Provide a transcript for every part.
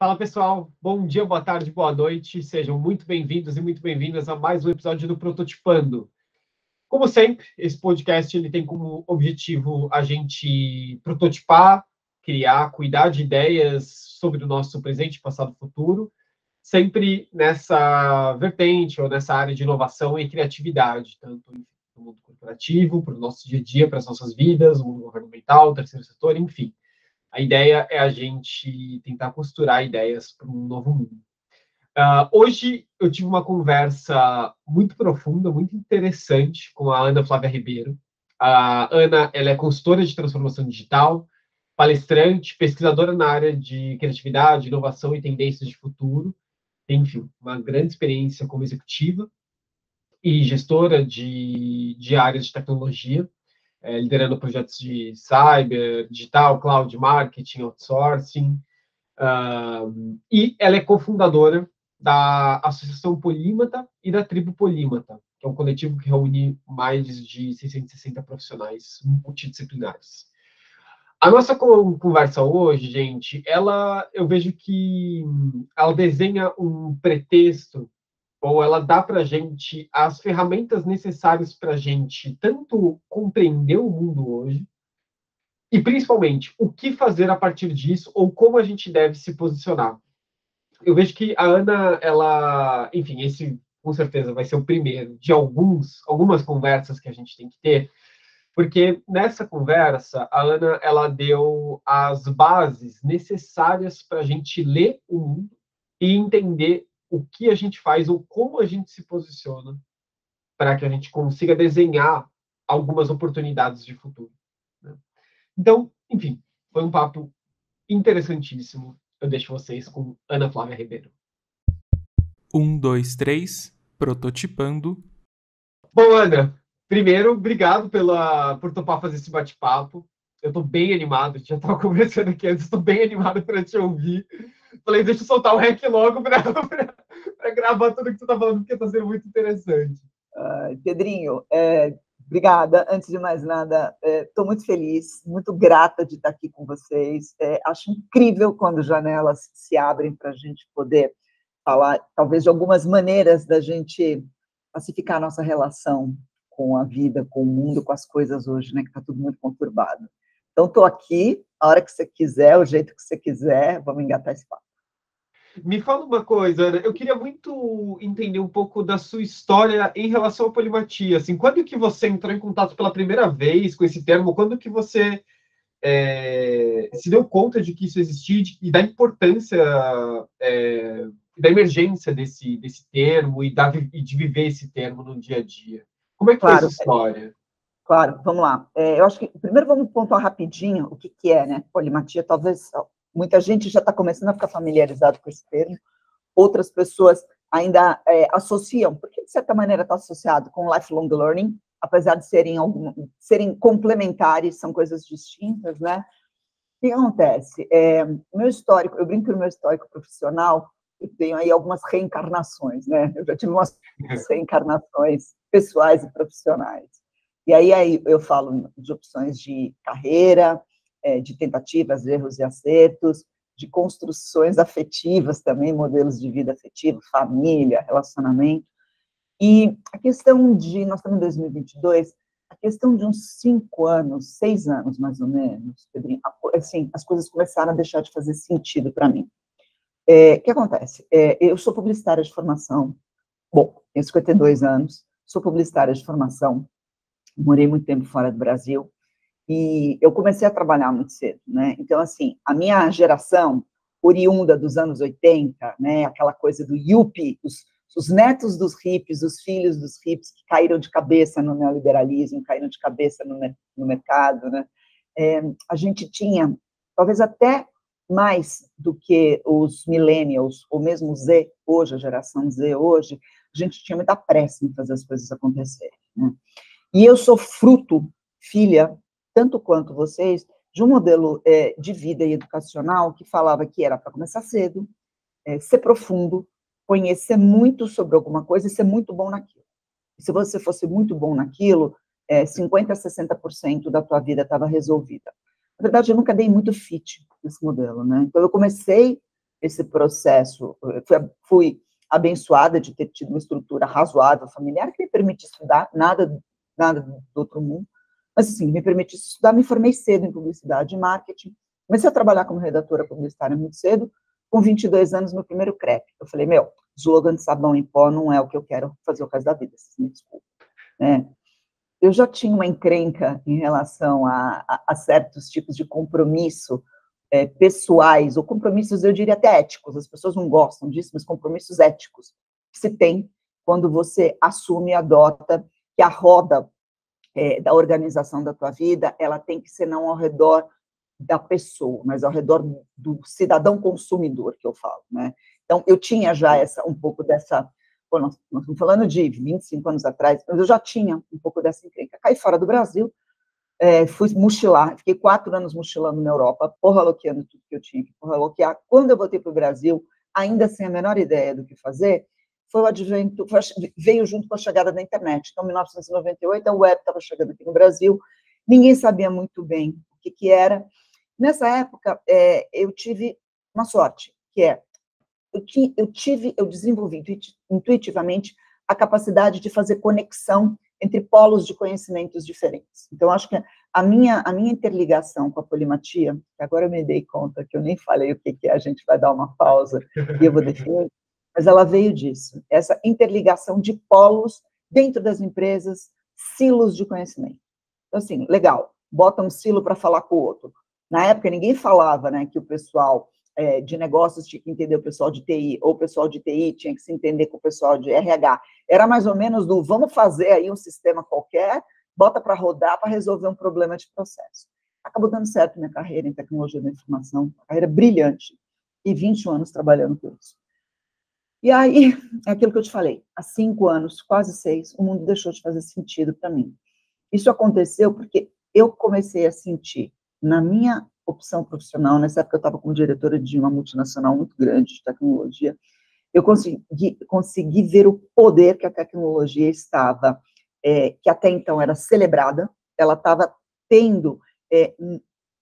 Fala pessoal, bom dia, boa tarde, boa noite, sejam muito bem-vindos e muito bem-vindas a mais um episódio do Prototipando. Como sempre, esse podcast ele tem como objetivo a gente prototipar, criar, cuidar de ideias sobre o nosso presente, passado e futuro, sempre nessa vertente ou nessa área de inovação e criatividade, tanto no mundo corporativo, para o nosso dia a dia, para as nossas vidas, no mundo governamental, terceiro setor, enfim. A ideia é a gente tentar costurar ideias para um novo mundo. Hoje eu tive uma conversa muito profunda, muito interessante com a Ana Flávia Ribeiro. A Ana, ela é consultora de transformação digital, palestrante, pesquisadora na área de criatividade, inovação e tendências de futuro. Enfim, uma grande experiência como executiva e gestora de áreas de tecnologia, liderando projetos de cyber, digital, cloud, marketing, outsourcing. E ela é cofundadora da Associação Polímata e da Tribo Polímata, que é um coletivo que reúne mais de 660 profissionais multidisciplinares. A nossa conversa hoje, gente, eu vejo que ela desenha um pretexto, ou ela dá para a gente as ferramentas necessárias para a gente tanto compreender o mundo hoje, e principalmente o que fazer a partir disso, ou como a gente deve se posicionar. Eu vejo que a Ana, enfim, esse com certeza vai ser o primeiro de algumas conversas que a gente tem que ter, porque nessa conversa a Ana ela deu as bases necessárias para a gente ler o mundo e entender o que a gente faz ou como a gente se posiciona para que a gente consiga desenhar algumas oportunidades de futuro, né? Então, enfim, foi um papo interessantíssimo. Eu deixo vocês com Ana Flávia Ribeiro. 1, 2, 3, prototipando. Bom, Ana, primeiro, obrigado por topar fazer esse bate-papo. Eu estou bem animado, já estava conversando aqui antes, estou bem animado para te ouvir. Falei, deixa eu soltar o REC logo para gravar tudo que você está falando, porque está sendo muito interessante. Pedrinho, obrigada. Antes de mais nada, estou muito feliz, muito grata de estar aqui com vocês. Acho incrível quando janelas se abrem para a gente poder falar, talvez, de algumas maneiras da gente pacificar a nossa relação com a vida, com o mundo, com as coisas hoje, né, que está tudo muito conturbado. Então, estou aqui, a hora que você quiser, o jeito que você quiser, vamos engatar esse papo. Me fala uma coisa, Ana, eu queria muito entender um pouco da sua história em relação à polimatia. Assim, quando que você entrou em contato pela primeira vez com esse termo? Quando que você se deu conta de que isso existia e da importância, da emergência desse termo e de viver esse termo no dia a dia? Como é que foi essa história? Claro, vamos lá. Eu acho que, primeiro, vamos pontuar rapidinho o que é, né, polimatia. Talvez muita gente já está começando a ficar familiarizado com esse termo, outras pessoas ainda associam, porque, de certa maneira, está associado com lifelong learning, apesar de serem complementares, são coisas distintas, né? O que acontece? Meu histórico, eu brinco que no meu histórico profissional, eu tenho aí algumas reencarnações, né? Eu já tive umas reencarnações pessoais e profissionais. E aí eu falo de opções de carreira, de tentativas, erros e acertos, de construções afetivas também, modelos de vida afetiva, família, relacionamento. E a questão nós estamos em 2022, a questão de uns 5 anos, 6 anos mais ou menos, Pedrinho, assim, as coisas começaram a deixar de fazer sentido para mim. O que acontece? Eu sou publicitária de formação, tenho 52 anos, sou publicitária de formação, morei muito tempo fora do Brasil, e eu comecei a trabalhar muito cedo, né? Então, assim, a minha geração, oriunda dos anos 80, né, aquela coisa do yuppie, os netos dos hippies, os filhos dos hippies que caíram de cabeça no neoliberalismo, caíram de cabeça no mercado, né? A gente tinha, talvez até mais do que os millennials, ou mesmo o Z, hoje, a geração Z hoje, a gente tinha muita pressa em fazer as coisas acontecerem, né? E eu sou filha, tanto quanto vocês, de um modelo de vida e educacional que falava que era para começar cedo, ser profundo, conhecer muito sobre alguma coisa e ser muito bom naquilo. E se você fosse muito bom naquilo, 50% a 60% da tua vida estava resolvida. Na verdade, eu nunca dei muito fit nesse modelo, né? Então, eu comecei esse processo, fui abençoada de ter tido uma estrutura razoável familiar que me permite estudar, nada do outro mundo, mas assim, me permite estudar, me formei cedo em publicidade e marketing, comecei a trabalhar como redatora publicitária muito cedo, com 22 anos, meu primeiro CREP. Eu falei, slogan de sabão em pó não é o que eu quero fazer o resto da vida, vocês me desculpem. Né? Eu já tinha uma encrenca em relação a certos tipos de compromisso pessoais, ou compromissos, eu diria até éticos, as pessoas não gostam disso, mas compromissos éticos que se tem quando você assume e adota que a roda da organização da tua vida, ela tem que ser não ao redor da pessoa, mas ao redor do cidadão consumidor, que eu falo, né? Então, eu tinha já um pouco dessa... Bom, nós estamos falando de 25 anos atrás, mas eu já tinha um pouco dessa encrenca. Caí fora do Brasil, fui mochilar, fiquei 4 anos mochilando na Europa, porra-loqueando tudo que eu tinha que porra-loquear. Quando eu voltei para o Brasil, ainda sem a menor ideia do que fazer, foi o advento, veio junto com a chegada da internet. Então, em 1998, a web estava chegando aqui no Brasil, ninguém sabia muito bem o que era. Nessa época, eu tive uma sorte, que eu desenvolvi intuitivamente a capacidade de fazer conexão entre polos de conhecimentos diferentes. Então, acho que a minha interligação com a polimatia, que agora eu me dei conta que eu nem falei o que é, a gente vai dar uma pausa e eu vou definir, mas ela veio disso, essa interligação de polos dentro das empresas, silos de conhecimento. Então, assim, legal, bota um silo para falar com o outro. Na época, ninguém falava, né, que o pessoal de negócios tinha que entender o pessoal de TI, ou o pessoal de TI tinha que se entender com o pessoal de RH. Era mais ou menos vamos fazer aí um sistema qualquer, bota para rodar para resolver um problema de processo. Acabou dando certo minha carreira em tecnologia da informação, uma carreira brilhante, e 21 anos trabalhando com isso. E aí, é aquilo que eu te falei, há 5 anos, quase 6, o mundo deixou de fazer sentido para mim. Isso aconteceu porque eu comecei a sentir, na minha opção profissional, nessa época eu estava como diretora de uma multinacional muito grande de tecnologia, eu consegui ver o poder que a tecnologia estava, que até então era celebrada, ela estava tendo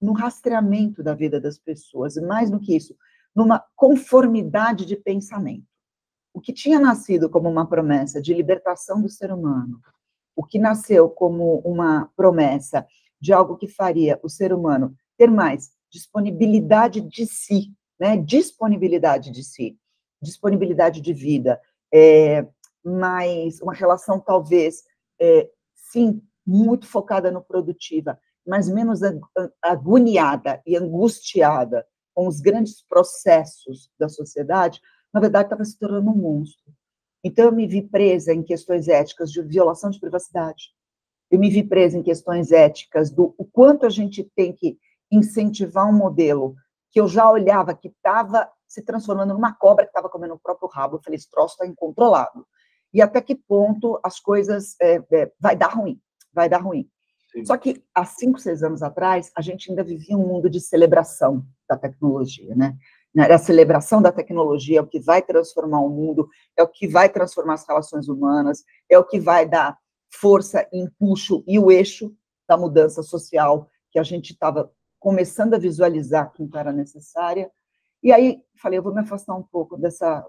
no rastreamento da vida das pessoas, e mais do que isso, numa conformidade de pensamento. O que tinha nascido como uma promessa de libertação do ser humano, o que nasceu como uma promessa de algo que faria o ser humano ter mais disponibilidade de si, né? Disponibilidade de si, disponibilidade de vida, mais uma relação talvez, sim, muito focada no produtiva, mas menos agoniada e angustiada com os grandes processos da sociedade, na verdade estava se tornando um monstro. Então eu me vi presa em questões éticas de violação de privacidade, eu me vi presa em questões éticas do o quanto a gente tem que incentivar um modelo que eu já olhava que estava se transformando numa cobra que estava comendo o próprio rabo. Eu falei, esse troço está incontrolável. E até que ponto as coisas vai dar ruim, vai dar ruim. Sim. Só que há 5, 6 anos atrás, a gente ainda vivia um mundo de celebração da tecnologia, né? A celebração da tecnologia é o que vai transformar o mundo, é o que vai transformar as relações humanas, é o que vai dar força, empuxo e o eixo da mudança social que a gente estava começando a visualizar que não era necessária. E aí, falei, eu vou me afastar um pouco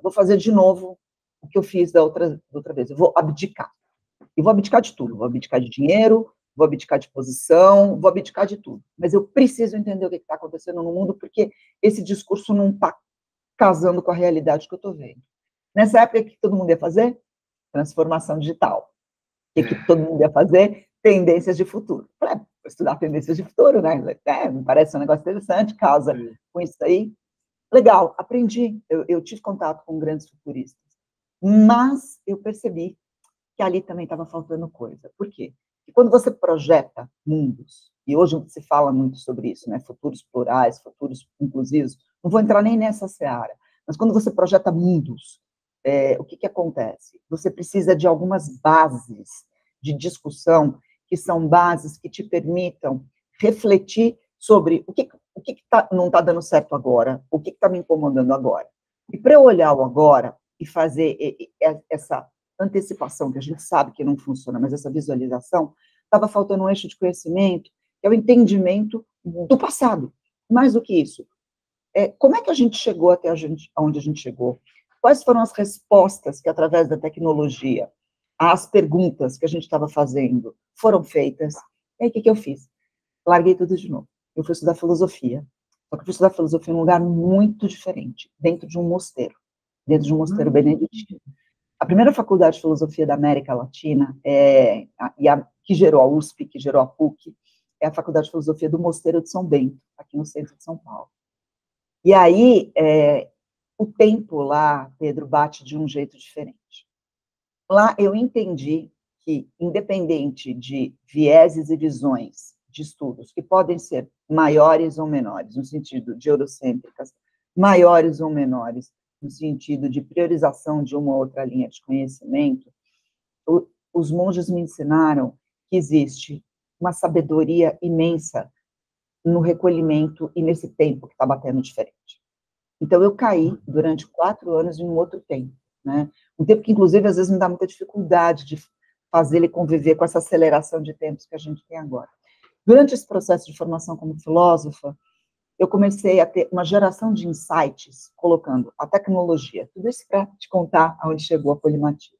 vou fazer de novo o que eu fiz da outra vez, eu vou abdicar. E vou abdicar de tudo, vou abdicar de dinheiro, vou abdicar de posição, vou abdicar de tudo. Mas eu preciso entender o que está acontecendo no mundo, porque esse discurso não está casando com a realidade que eu estou vendo. Nessa época, o que todo mundo ia fazer? Transformação digital. O que todo mundo ia fazer? Tendências de futuro. Falei, vou estudar tendências de futuro, né? Me parece um negócio interessante, casa com isso aí. Legal, aprendi. Eu tive contato com grandes futuristas. Mas eu percebi que ali também estava faltando coisa. Por quê? Porque quando você projeta mundos, e hoje se fala muito sobre isso, né? Futuros plurais, futuros inclusivos, não vou entrar nem nessa seara, mas quando você projeta mundos, o que acontece? Você precisa de algumas bases de discussão, que são bases que te permitam refletir sobre o que não está dando certo agora, o que está me incomodando agora. E para eu olhar o agora e fazer essa antecipação, que a gente sabe que não funciona, mas essa visualização, estava faltando um eixo de conhecimento, que é o entendimento do passado. Mais do que isso, como é que a gente chegou até onde a gente chegou? Quais foram as respostas que, através da tecnologia, as perguntas que a gente estava fazendo foram feitas? E aí, o que eu fiz? Larguei tudo de novo. Eu fui estudar filosofia. Só que eu fui estudar filosofia em um lugar muito diferente, dentro de um mosteiro beneditino. A primeira faculdade de filosofia da América Latina, que gerou a USP, que gerou a PUC, é a Faculdade de Filosofia do Mosteiro de São Bento, aqui no centro de São Paulo. E aí, o tempo lá, Pedro, bate de um jeito diferente. Lá eu entendi que, independente de vieses e visões de estudos, que podem ser maiores ou menores, no sentido de eurocêntricas, maiores ou menores, no sentido de priorização de uma ou outra linha de conhecimento, os monges me ensinaram que existe uma sabedoria imensa no recolhimento e nesse tempo que está batendo diferente. Então, eu caí durante 4 anos em um outro tempo, né? Um tempo que, inclusive, às vezes me dá muita dificuldade de fazer ele conviver com essa aceleração de tempos que a gente tem agora. Durante esse processo de formação como filósofa, eu comecei a ter uma geração de insights, colocando a tecnologia, tudo isso para te contar aonde chegou a polimatia.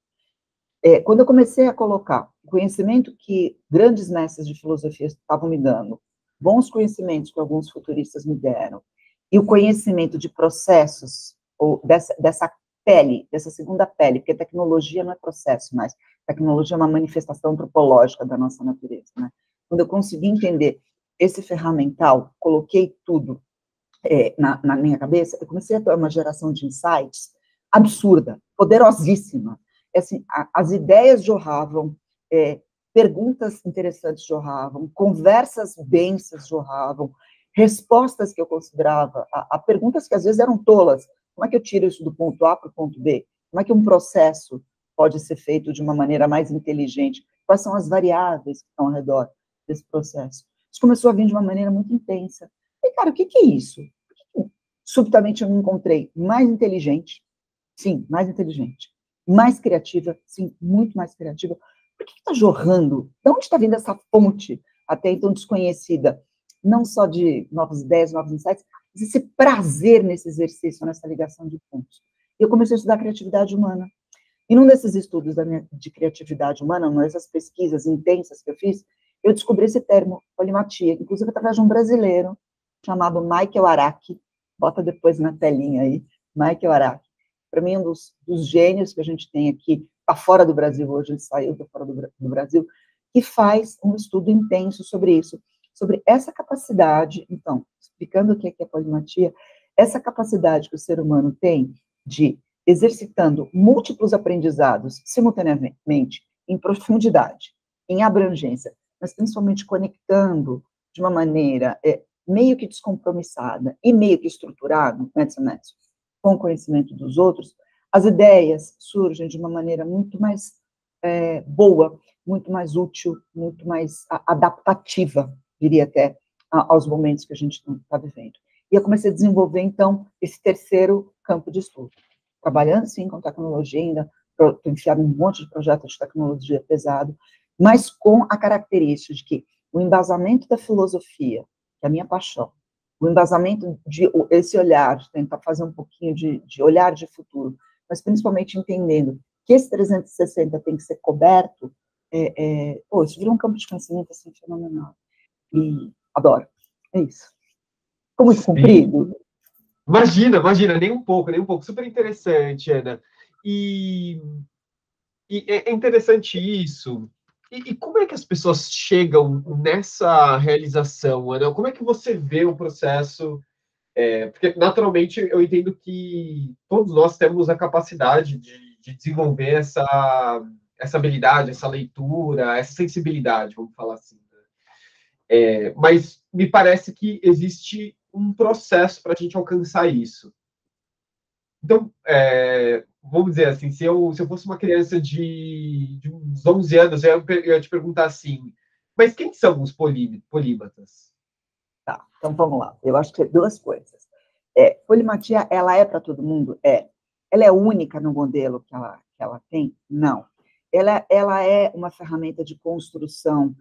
Quando eu comecei a colocar o conhecimento que grandes mestres de filosofia estavam me dando, bons conhecimentos que alguns futuristas me deram, e o conhecimento de processos, ou dessa pele, dessa segunda pele, porque tecnologia não é processo mais, tecnologia é uma manifestação antropológica da nossa natureza, né? Quando eu consegui entender esse ferramental, coloquei tudo na minha cabeça, eu comecei a ter uma geração de insights absurda, poderosíssima. Assim, as ideias jorravam, perguntas interessantes jorravam, conversas densas jorravam, respostas que eu considerava, a perguntas que às vezes eram tolas. Como é que eu tiro isso do ponto A para o ponto B? Como é que um processo pode ser feito de uma maneira mais inteligente? Quais são as variáveis que estão ao redor desse processo? Isso começou a vir de uma maneira muito intensa. E, cara, o que é isso? Subitamente eu me encontrei mais inteligente, sim, mais inteligente, mais criativa, sim, muito mais criativa. Por que está jorrando? De onde está vindo essa fonte, até então desconhecida, não só de novas ideias, novos insights, mas esse prazer nesse exercício, nessa ligação de pontos? E eu comecei a estudar criatividade humana. E num desses estudos de criatividade humana, nessas pesquisas intensas que eu fiz, eu descobri esse termo, polimatia, inclusive através de um brasileiro chamado Michael Araki. Bota depois na telinha aí, Michael Araki. Para mim, um dos gênios que a gente tem aqui, está fora do Brasil hoje, ele saiu de fora do Brasil, que faz um estudo intenso sobre isso, sobre essa capacidade, então, explicando o que é polimatia, essa capacidade que o ser humano tem de, exercitando múltiplos aprendizados simultaneamente, em profundidade, em abrangência, mas principalmente conectando de uma maneira meio que descompromissada e meio que estruturada, com o conhecimento dos outros, as ideias surgem de uma maneira muito mais boa, muito mais útil, muito mais adaptativa, diria até, aos momentos que a gente está vivendo. E eu comecei a desenvolver, então, esse terceiro campo de estudo. Trabalhando, sim, com tecnologia ainda, estou enfiado em um monte de projetos de tecnologia pesado, mas com a característica de que o embasamento da filosofia, que é a minha paixão, o embasamento de esse olhar, de tentar fazer um pouquinho de olhar de futuro, mas principalmente entendendo que esse 360 tem que ser coberto, isso vira um campo de conhecimento assim, fenomenal. E adoro. É isso. Ficou muito comprido? Imagina, nem um pouco. Super interessante, Ana. E é interessante isso. E como é que as pessoas chegam nessa realização, Ana? Como é que você vê o processo? Porque, naturalmente, eu entendo que todos nós temos a capacidade de desenvolver essa habilidade, essa leitura, essa sensibilidade, vamos falar assim. Mas me parece que existe um processo para a gente alcançar isso. Então, vamos dizer assim, se eu fosse uma criança de uns 11 anos, eu ia te perguntar assim, mas quem são os polímatas? Tá, então vamos lá. Eu acho que é 2 coisas. Polimatia, ela é para todo mundo? Ela é única no modelo que ela tem? Não. Ela é uma ferramenta de construção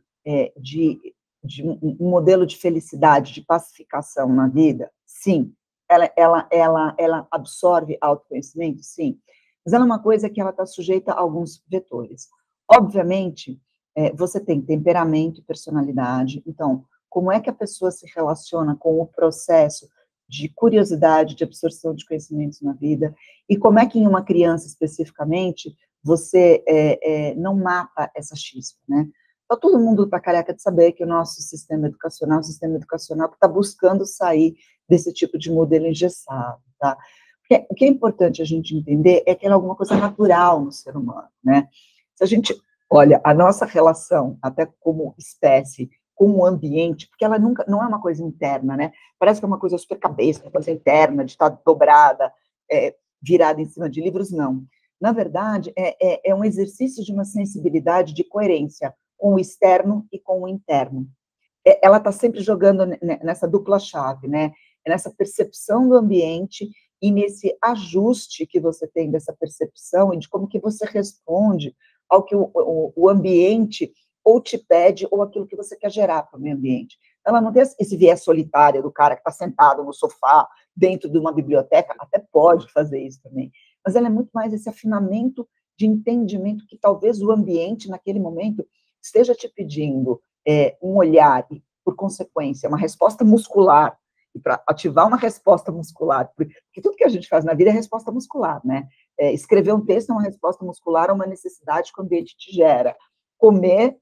de um modelo de felicidade, de pacificação na vida? Sim, ela absorve autoconhecimento? Sim. Mas ela é uma coisa que ela está sujeita a alguns vetores. Obviamente, você tem temperamento e personalidade. Então, como é que a pessoa se relaciona com o processo de curiosidade, de absorção de conhecimentos na vida, e como é que em uma criança especificamente você não mata essa chispa, né? Então, todo mundo está careca de saber que o nosso sistema educacional é um sistema educacional que está buscando sair desse tipo de modelo engessado, tá? Porque o que é importante a gente entender é que ela é alguma coisa natural no ser humano, né? Se a gente olha a nossa relação, até como espécie, com o ambiente, porque ela nunca, não é uma coisa interna, né? Parece que é uma coisa super cabeça, uma coisa interna, de estar dobrada, virada em cima de livros, não. Na verdade, é um exercício de uma sensibilidade de coerência com o externo e com o interno. Ela está sempre jogando nessa dupla chave, né? Nessa percepção do ambiente e nesse ajuste que você tem dessa percepção e de como que você responde ao que o ambiente ou te pede, ou aquilo que você quer gerar para o meio ambiente. Ela não tem esse viés solitário do cara que está sentado no sofá, dentro de uma biblioteca, até pode fazer isso também, mas ela é muito mais esse afinamento de entendimento que talvez o ambiente, naquele momento, esteja te pedindo um olhar e, por consequência, uma resposta muscular, e para ativar uma resposta muscular, porque tudo que a gente faz na vida é resposta muscular, né? Escrever um texto é uma resposta muscular a uma necessidade que o ambiente te gera. Comer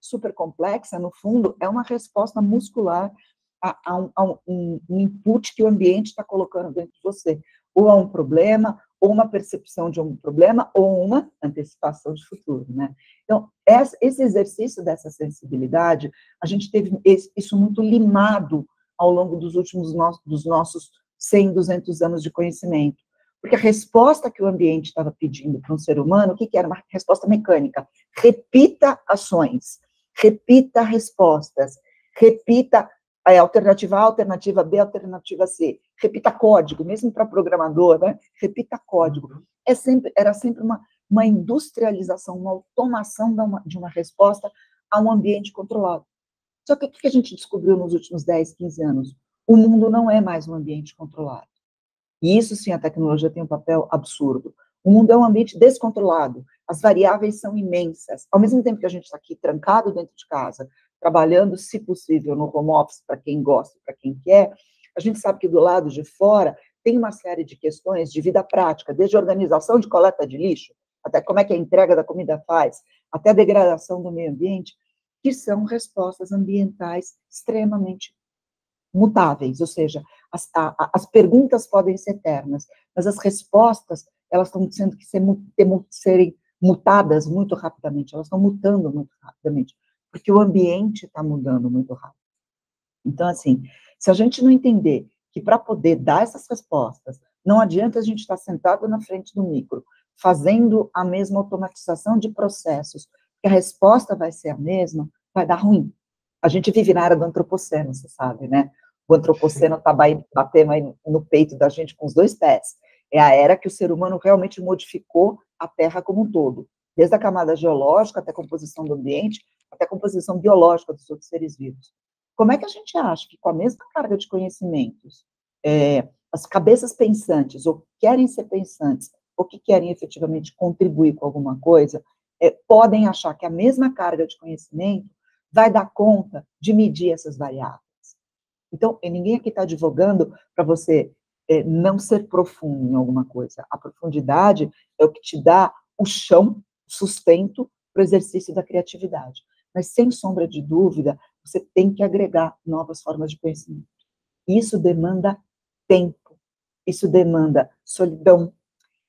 super complexa, no fundo, é uma resposta muscular a um input que o ambiente está colocando dentro de você, ou a um problema, ou uma percepção de um problema, ou uma antecipação de futuro, né? Então, esse exercício dessa sensibilidade, a gente teve isso muito limado ao longo dos nossos 100, 200 anos de conhecimento. Porque a resposta que o ambiente estava pedindo para um ser humano, o que era? Uma resposta mecânica. Repita ações, repita respostas, repita a alternativa A, alternativa B, alternativa C, repita código, mesmo para programador, né? Repita código. Era sempre uma industrialização, uma automação de uma resposta a um ambiente controlado. Só que o que a gente descobriu nos últimos 10, 15 anos? O mundo não é mais um ambiente controlado. E isso, sim, a tecnologia tem um papel absurdo. O mundo é um ambiente descontrolado, as variáveis são imensas. Ao mesmo tempo que a gente está aqui trancado dentro de casa, trabalhando, se possível, no home office, para quem gosta, para quem quer, a gente sabe que do lado de fora tem uma série de questões de vida prática, desde a organização de coleta de lixo, até como é que a entrega da comida faz, até a degradação do meio ambiente, que são respostas ambientais extremamente mutáveis, ou seja, as perguntas podem ser eternas, mas as respostas, elas estão tendo que serem mutadas muito rapidamente, elas estão mutando muito rapidamente, porque o ambiente está mudando muito rápido. Então, assim, se a gente não entender que para poder dar essas respostas, não adianta a gente estar sentado na frente do micro, fazendo a mesma automatização de processos, que a resposta vai ser a mesma, vai dar ruim. A gente vive na era do antropoceno, você sabe, né? O antropoceno está batendo aí no peito da gente com os dois pés. É a era que o ser humano realmente modificou a Terra como um todo, desde a camada geológica até a composição do ambiente, até a composição biológica dos outros seres vivos. Como é que a gente acha que com a mesma carga de conhecimentos, as cabeças pensantes, ou querem ser pensantes, ou que querem efetivamente contribuir com alguma coisa, podem achar que a mesma carga de conhecimento vai dar conta de medir essas variáveis? Então, ninguém aqui está advogando para você não ser profundo em alguma coisa. A profundidade é o que te dá o chão, o sustento para o exercício da criatividade. Mas, sem sombra de dúvida, você tem que agregar novas formas de conhecimento. Isso demanda tempo, isso demanda solidão,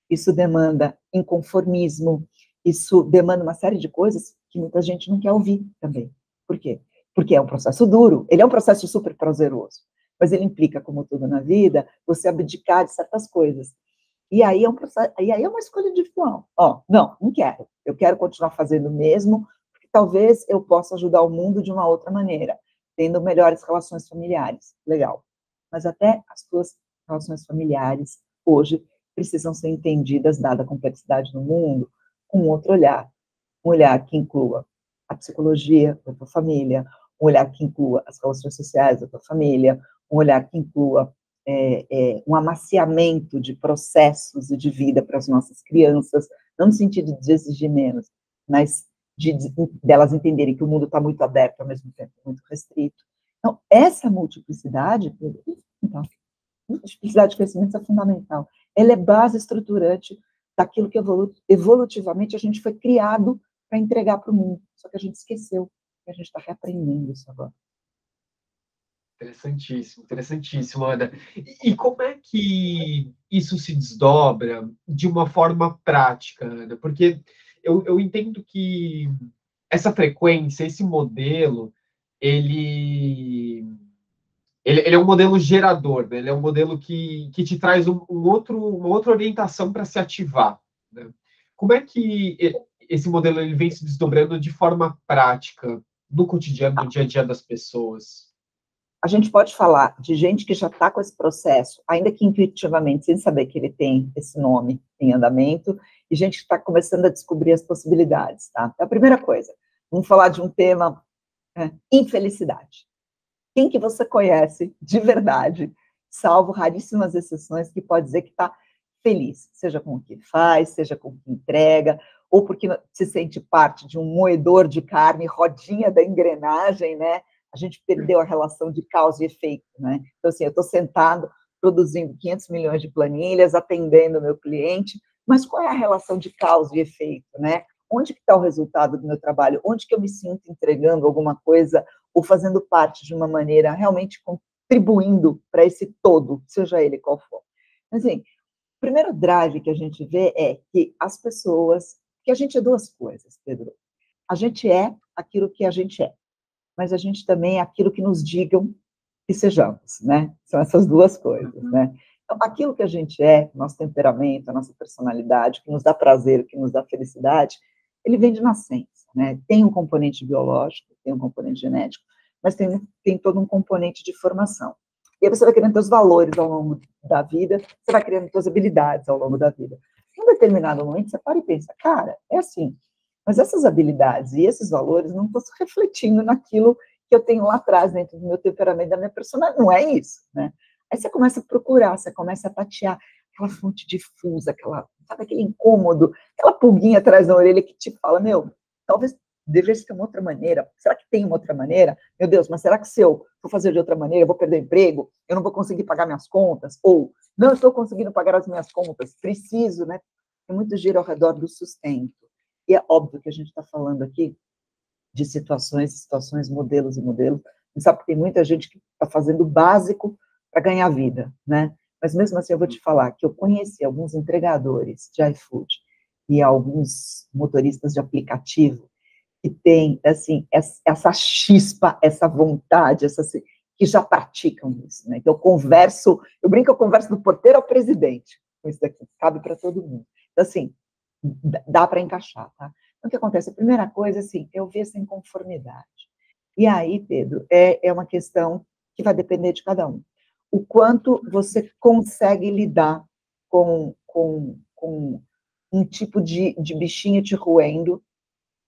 isso demanda inconformismo, isso demanda uma série de coisas que muita gente não quer ouvir também. Por quê? Porque é um processo duro, ele é um processo super prazeroso, mas ele implica, como tudo na vida, você abdicar de certas coisas. E aí é um processo, e aí é uma escolha individual. Não quero. Eu quero continuar fazendo o mesmo, porque talvez eu possa ajudar o mundo de uma outra maneira, tendo melhores relações familiares. Legal. Mas até as tuas relações familiares, hoje, precisam ser entendidas, dada a complexidade do mundo, com outro olhar. Um olhar que inclua a psicologia da tua família, um olhar que inclua as relações sociais da tua família, um olhar que inclua um amaciamento de processos e de vida para as nossas crianças, não no sentido de exigir menos, mas delas entenderem que o mundo está muito aberto, ao mesmo tempo muito restrito. Então, essa multiplicidade, então, multiplicidade de conhecimentos é fundamental. Ela é base estruturante daquilo que evolutivamente a gente foi criado para entregar para o mundo, só que a gente esqueceu, e a gente está reaprendendo isso agora. Interessantíssimo, interessantíssimo, Ana. E como é que isso se desdobra de uma forma prática, Ana? Porque eu entendo que essa frequência, esse modelo, ele é um modelo gerador, né? Ele é um modelo que te traz uma outra orientação para se ativar, né? Como é que esse modelo ele vem se desdobrando de forma prática no cotidiano, no dia a dia das pessoas? A gente pode falar de gente que já está com esse processo, ainda que intuitivamente, sem saber que ele tem esse nome em andamento, e gente que está começando a descobrir as possibilidades, tá? Então, a primeira coisa, vamos falar de um tema, infelicidade. Quem que você conhece de verdade, salvo raríssimas exceções, que pode dizer que está feliz, seja com o que faz, seja com o que entrega, ou porque se sente parte de um moedor de carne, rodinha da engrenagem, né? A gente perdeu a relação de causa e efeito, né? Então, assim, eu estou sentado produzindo 500 milhões de planilhas, atendendo o meu cliente, mas qual é a relação de causa e efeito, né? Onde que está o resultado do meu trabalho? Onde que eu me sinto entregando alguma coisa ou fazendo parte de uma maneira realmente contribuindo para esse todo, seja ele qual for? Assim, o primeiro drive que a gente vê é que as pessoas, que a gente é duas coisas, Pedro. A gente é aquilo que a gente é, mas a gente também é aquilo que nos digam que sejamos, né? São essas duas coisas, né? Então, aquilo que a gente é, nosso temperamento, a nossa personalidade, que nos dá prazer, que nos dá felicidade, ele vem de nascença, né? Tem um componente biológico, tem um componente genético, mas tem todo um componente de formação. E aí você vai criando seus valores ao longo da vida, você vai criando suas habilidades ao longo da vida. Em um determinado momento, você para e pensa, cara, é assim, mas essas habilidades e esses valores não estão refletindo naquilo que eu tenho lá atrás, dentro do meu temperamento, da minha personalidade. Não é isso, né? Aí você começa a procurar, você começa a tatear aquela fonte difusa, sabe, aquele incômodo, aquela pulguinha atrás da orelha que te fala, meu, talvez devesse ter uma outra maneira. Será que tem uma outra maneira? Meu Deus, mas será que se eu for fazer de outra maneira, eu vou perder emprego? Eu não vou conseguir pagar minhas contas? Ou, não estou conseguindo pagar as minhas contas, preciso, né? Tem muito giro ao redor do sustento. E é óbvio que a gente está falando aqui de situações, modelos e modelos. A gente sabe que tem muita gente que está fazendo o básico para ganhar vida, né? Mas mesmo assim eu vou te falar que eu conheci alguns entregadores de iFood e alguns motoristas de aplicativo que têm, assim, essa chispa, essa vontade, que já praticam isso, né? Então eu brinco que eu converso do porteiro ao presidente, com isso daqui, cabe para todo mundo. Então, assim, dá para encaixar, tá? Então, o que acontece? A primeira coisa, assim, eu vi essa inconformidade. E aí, Pedro, é uma questão que vai depender de cada um. O quanto você consegue lidar com um tipo de bichinho te roendo.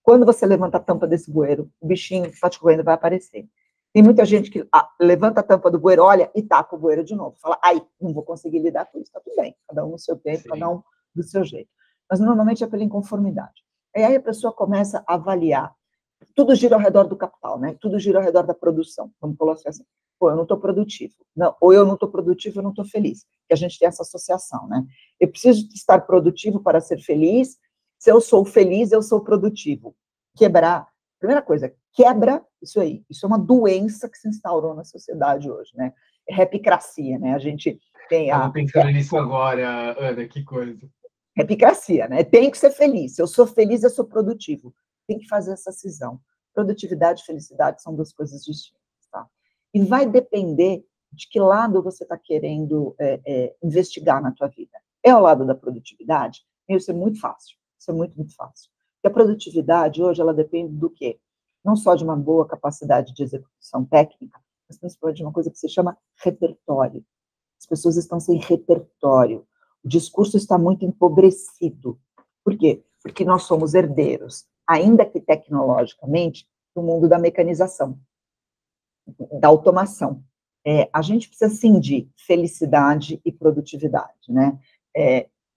Quando você levanta a tampa desse bueiro, o bichinho que está te roendo vai aparecer. Tem muita gente que levanta a tampa do bueiro, olha, e tapa o bueiro de novo. Fala, ai, não vou conseguir lidar com isso. Tá tudo bem, cada um no seu tempo, sim, cada um do seu jeito. Mas normalmente é pela inconformidade. E aí a pessoa começa a avaliar. Tudo gira ao redor do capital, né? Tudo gira ao redor da produção. Vamos colocar assim. Pô, eu não estou produtivo. Não, ou eu não estou produtivo, eu não estou feliz. Que a gente tem essa associação, né? Eu preciso estar produtivo para ser feliz. Se eu sou feliz, eu sou produtivo. Quebrar. Primeira coisa, quebra isso aí. Isso é uma doença que se instaurou na sociedade hoje, né? É repicracia, né? A gente tem Estava pensando nisso agora, Ana, que coisa. Epicracia, né? Tenho que ser feliz. Se eu sou feliz, eu sou produtivo. Tem que fazer essa cisão. Produtividade e felicidade são duas coisas distintas, tá? E vai depender de que lado você está querendo investigar na tua vida. É ao lado da produtividade? Isso é muito fácil. Isso é muito, muito fácil. Porque a produtividade, hoje, ela depende do quê? Não só de uma boa capacidade de execução técnica, mas principalmente de uma coisa que se chama repertório. As pessoas estão sem repertório. O discurso está muito empobrecido. Por quê? Porque nós somos herdeiros, ainda que tecnologicamente, do mundo da mecanização. da automação. A gente precisa cindir felicidade e produtividade, né?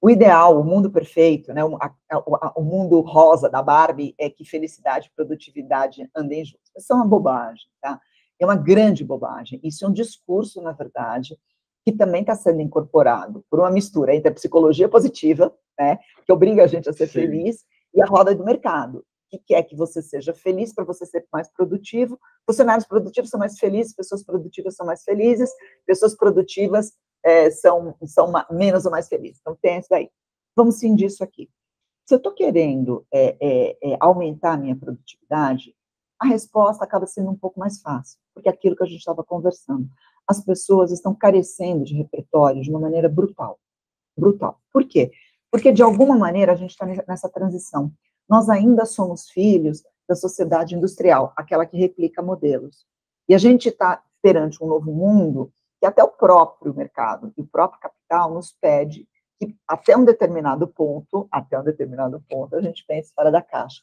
O ideal, o mundo perfeito, né? O mundo rosa da Barbie é que felicidade e produtividade andem juntos. Isso é uma bobagem, tá? É uma grande bobagem. Isso é um discurso, na verdade, que também está sendo incorporado por uma mistura entre a psicologia positiva, né, que obriga a gente a ser feliz, e a roda do mercado, que quer que você seja feliz para você ser mais produtivo. Funcionários produtivos são mais felizes, pessoas produtivas são mais felizes, pessoas produtivas são menos ou mais felizes. Então, tem isso daí. Vamos cindir isso aqui. Se eu estou querendo aumentar a minha produtividade, a resposta acaba sendo um pouco mais fácil, porque é aquilo que a gente estava conversando. As pessoas estão carecendo de repertório de uma maneira brutal. Brutal. Por quê? Porque, de alguma maneira, a gente está nessa transição. Nós ainda somos filhos da sociedade industrial, aquela que replica modelos. E a gente está perante um novo mundo que até o próprio mercado e o próprio capital nos pede que até um determinado ponto, a gente pense fora da caixa.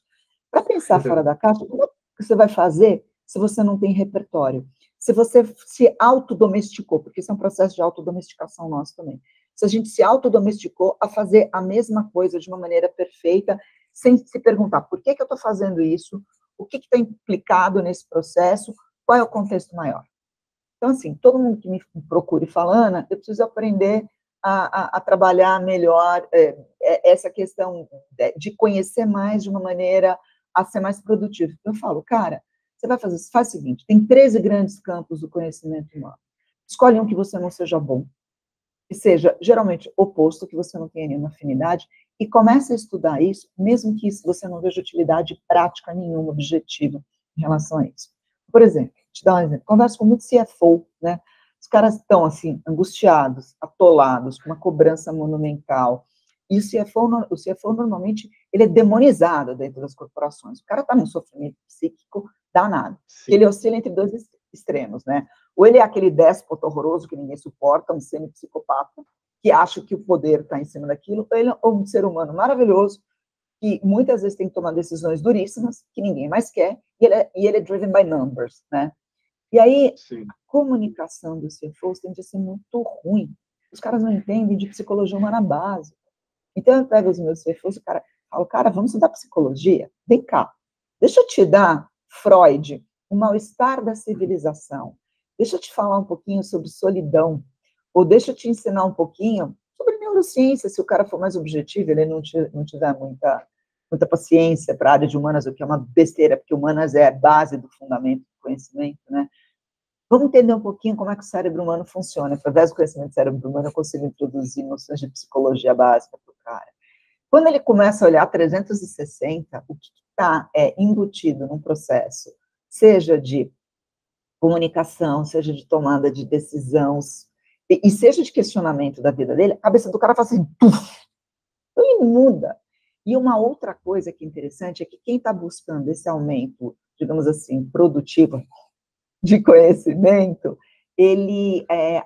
Para pensar fora da caixa, como você vai fazer se você não tem repertório? Se você se autodomesticou, porque isso é um processo de autodomesticação nosso também. Se a gente se autodomesticou a fazer a mesma coisa de uma maneira perfeita, sem se perguntar por que eu estou fazendo isso, o que está implicado nesse processo, qual é o contexto maior. Então, assim, todo mundo que me procure falando, eu preciso aprender a trabalhar melhor essa questão de conhecer mais de uma maneira a ser mais produtivo. Eu falo, cara, você faz o seguinte, tem 13 grandes campos do conhecimento humano. Escolhe um que você não seja bom, que seja geralmente oposto, que você não tenha nenhuma afinidade, e comece a estudar isso, mesmo que isso você não veja utilidade prática nenhuma, objetiva, em relação a isso. Por exemplo, te dar um exemplo, converso com muito CFO, né? Os caras estão, assim, angustiados, atolados, com uma cobrança monumental, e o CFO normalmente, ele é demonizado dentro das corporações. O cara está num sofrimento psíquico danado. Ele oscila entre dois extremos, né? Ou ele é aquele déspota horroroso que ninguém suporta, um semi-psicopata, que acha que o poder está em cima daquilo, ou ele é um ser humano maravilhoso, que muitas vezes tem que tomar decisões duríssimas, que ninguém mais quer, e ele é driven by numbers, né? E aí, a comunicação dos CFOs tende a ser muito ruim. Os caras não entendem de psicologia humana básica. Então, eu pego os meus CFOs e falo, cara, vamos estudar psicologia? Vem cá, deixa eu te dar, Freud, o mal-estar da civilização. Deixa eu te falar um pouquinho sobre solidão. Ou deixa eu te ensinar um pouquinho sobre neurociência, se o cara for mais objetivo, ele não tiver muita paciência para a área de humanas, o que é uma besteira, porque humanas é a base do fundamento do conhecimento, né? Vamos entender um pouquinho como é que o cérebro humano funciona. Através do conhecimento do cérebro humano, eu consigo introduzir noções de psicologia básica para o cara. Quando ele começa a olhar 360, o que está embutido num processo, seja de comunicação, seja de tomada de decisão, e seja de questionamento da vida dele, a cabeça do cara faz assim, puf, então ele muda. E uma outra coisa que é interessante é que quem está buscando esse aumento, digamos assim, produtivo de conhecimento,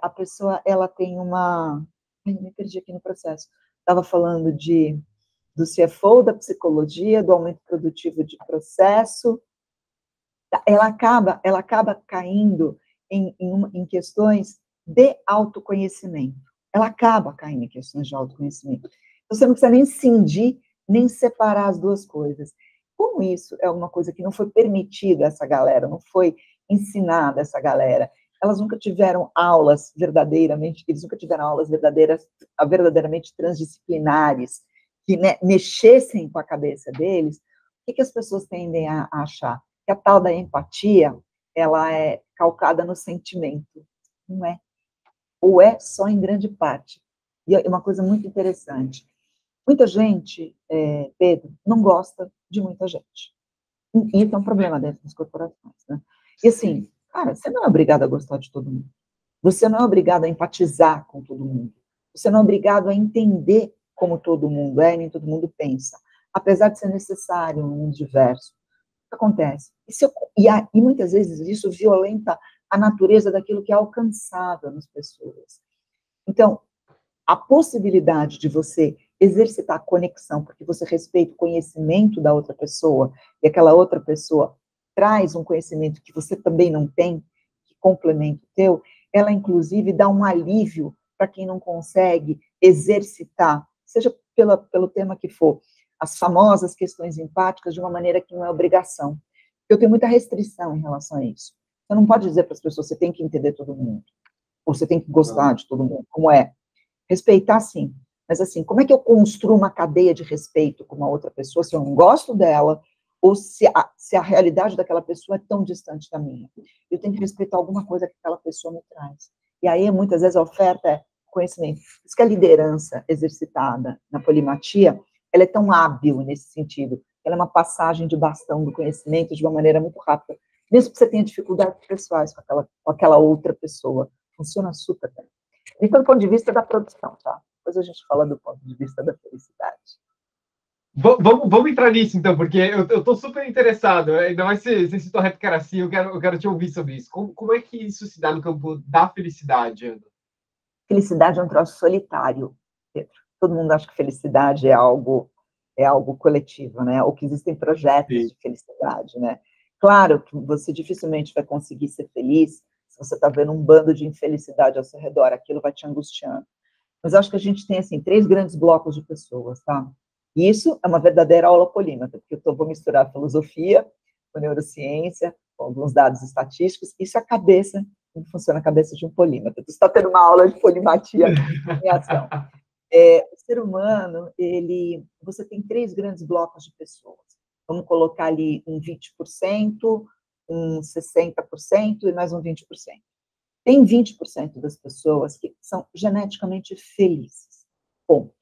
a pessoa, ela tem uma... me perdi aqui no processo. Estava falando do CFO, da psicologia, do aumento produtivo de processo. Ela acaba caindo em questões de autoconhecimento. Ela acaba caindo em questões de autoconhecimento. Então, você não precisa nem cindir, nem separar as duas coisas. Como isso é uma coisa que não foi permitida a essa galera, não foi ensinada a essa galera, elas nunca tiveram aulas verdadeiramente transdisciplinares, que, né, mexessem com a cabeça deles, o que as pessoas tendem a achar? Que a tal da empatia, ela é calcada no sentimento. Não é. Ou é só em grande parte. E é uma coisa muito interessante. Muita gente, Pedro, não gosta de muita gente. E isso é um problema dentro das corporações, né? E assim, cara, você não é obrigado a gostar de todo mundo. Você não é obrigado a empatizar com todo mundo. Você não é obrigado a entender como todo mundo é, nem todo mundo pensa. Apesar de ser necessário um mundo diverso. O que acontece? E muitas vezes isso violenta a natureza daquilo que é alcançável nas pessoas. Então, a possibilidade de você exercitar a conexão, porque você respeita o conhecimento da outra pessoa, e aquela outra pessoa traz um conhecimento que você também não tem, complemento teu, ela, inclusive, dá um alívio para quem não consegue exercitar, seja pelo tema que for, as famosas questões empáticas de uma maneira que não é obrigação. Eu tenho muita restrição em relação a isso. Você não pode dizer para as pessoas, você tem que entender todo mundo, ou você tem que gostar de todo mundo, como é. Respeitar, sim, mas assim, como é que eu construo uma cadeia de respeito com uma outra pessoa se eu não gosto dela, ou se a realidade daquela pessoa é tão distante da minha? Eu tenho que respeitar alguma coisa que aquela pessoa me traz. E aí, muitas vezes, a oferta é conhecimento. Por isso que a liderança exercitada na polimatia, ela é tão hábil nesse sentido. Ela é uma passagem de bastão do conhecimento de uma maneira muito rápida. Mesmo que você tenha dificuldades pessoais com aquela outra pessoa. Funciona super bem. Isso do ponto de vista da produção, tá? Depois a gente fala do ponto de vista da felicidade. Vamos entrar nisso, então, porque eu estou super interessado. Ainda mais se você citou Repcaracia, eu quero te ouvir sobre isso. Como é que isso se dá no campo da felicidade, Ana? Felicidade é um troço solitário, Pedro. Todo mundo acha que felicidade é algo coletivo, né? Ou que existem projetos de felicidade, né? Claro que você dificilmente vai conseguir ser feliz se você está vendo um bando de infelicidade ao seu redor, aquilo vai te angustiando. Mas acho que a gente tem, assim, 3 grandes blocos de pessoas, tá? E isso é uma verdadeira aula polímata, porque eu vou misturar filosofia com neurociência, com alguns dados estatísticos, isso é a cabeça, como funciona a cabeça de um polímata. Você está tendo uma aula de polimatia em ação. O ser humano, você tem 3 grandes blocos de pessoas. Vamos colocar ali um 20%, um 60% e mais um 20%. Tem 20% das pessoas que são geneticamente felizes. Ponto.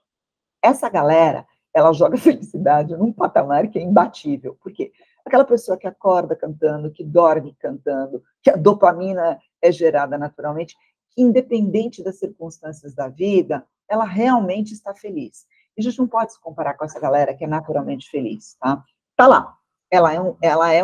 Essa galera, ela joga felicidade num patamar que é imbatível. Por quê? Aquela pessoa que acorda cantando, que dorme cantando, que a dopamina é gerada naturalmente, que independente das circunstâncias da vida, ela realmente está feliz. E a gente não pode se comparar com essa galera que é naturalmente feliz, tá? Tá lá. Ela é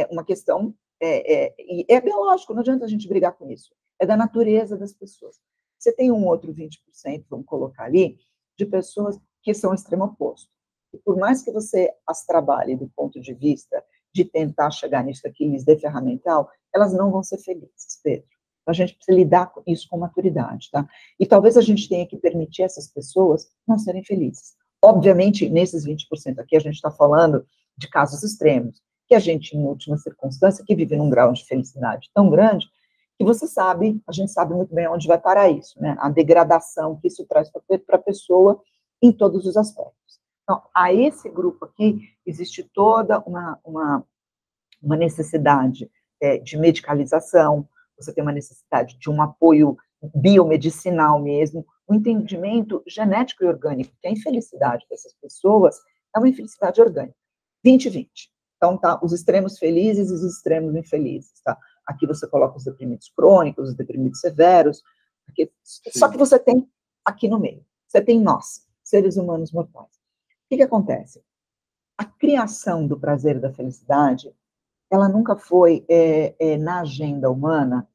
uma questão, e é biológico, não adianta a gente brigar com isso. É da natureza das pessoas. Você tem um outro 20%, vamos colocar ali, de pessoas que são o extremo oposto. E por mais que você as trabalhe do ponto de vista de tentar chegar nisso aqui, lhes dê ferramental, elas não vão ser felizes, Pedro. A gente precisa lidar com isso com maturidade, tá? E talvez a gente tenha que permitir essas pessoas não serem felizes. Obviamente, nesses 20% aqui, a gente está falando de casos extremos, que a gente, em última circunstância, que vive num grau de felicidade tão grande, que você sabe, a gente sabe muito bem onde vai parar isso, né? A degradação que isso traz para a pessoa em todos os aspectos. Então, a esse grupo aqui, existe toda uma necessidade de medicalização, você tem uma necessidade de um apoio biomedicinal mesmo, um entendimento genético e orgânico, que a infelicidade dessas pessoas é uma infelicidade orgânica. 20-20. Então, tá, os extremos felizes e os extremos infelizes, tá? Aqui você coloca os deprimidos crônicos, os deprimidos severos, só que você tem aqui no meio, você tem nós, seres humanos mortais. O que acontece? A criação do prazer e da felicidade, ela nunca foi, na agenda humana,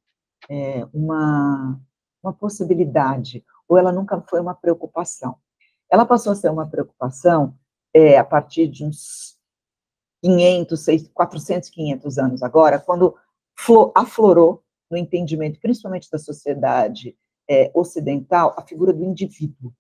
uma possibilidade, ou ela nunca foi uma preocupação. Ela passou a ser uma preocupação a partir de uns 400, 500 anos agora, quando aflorou no entendimento, principalmente da sociedade ocidental, a figura do indivíduo.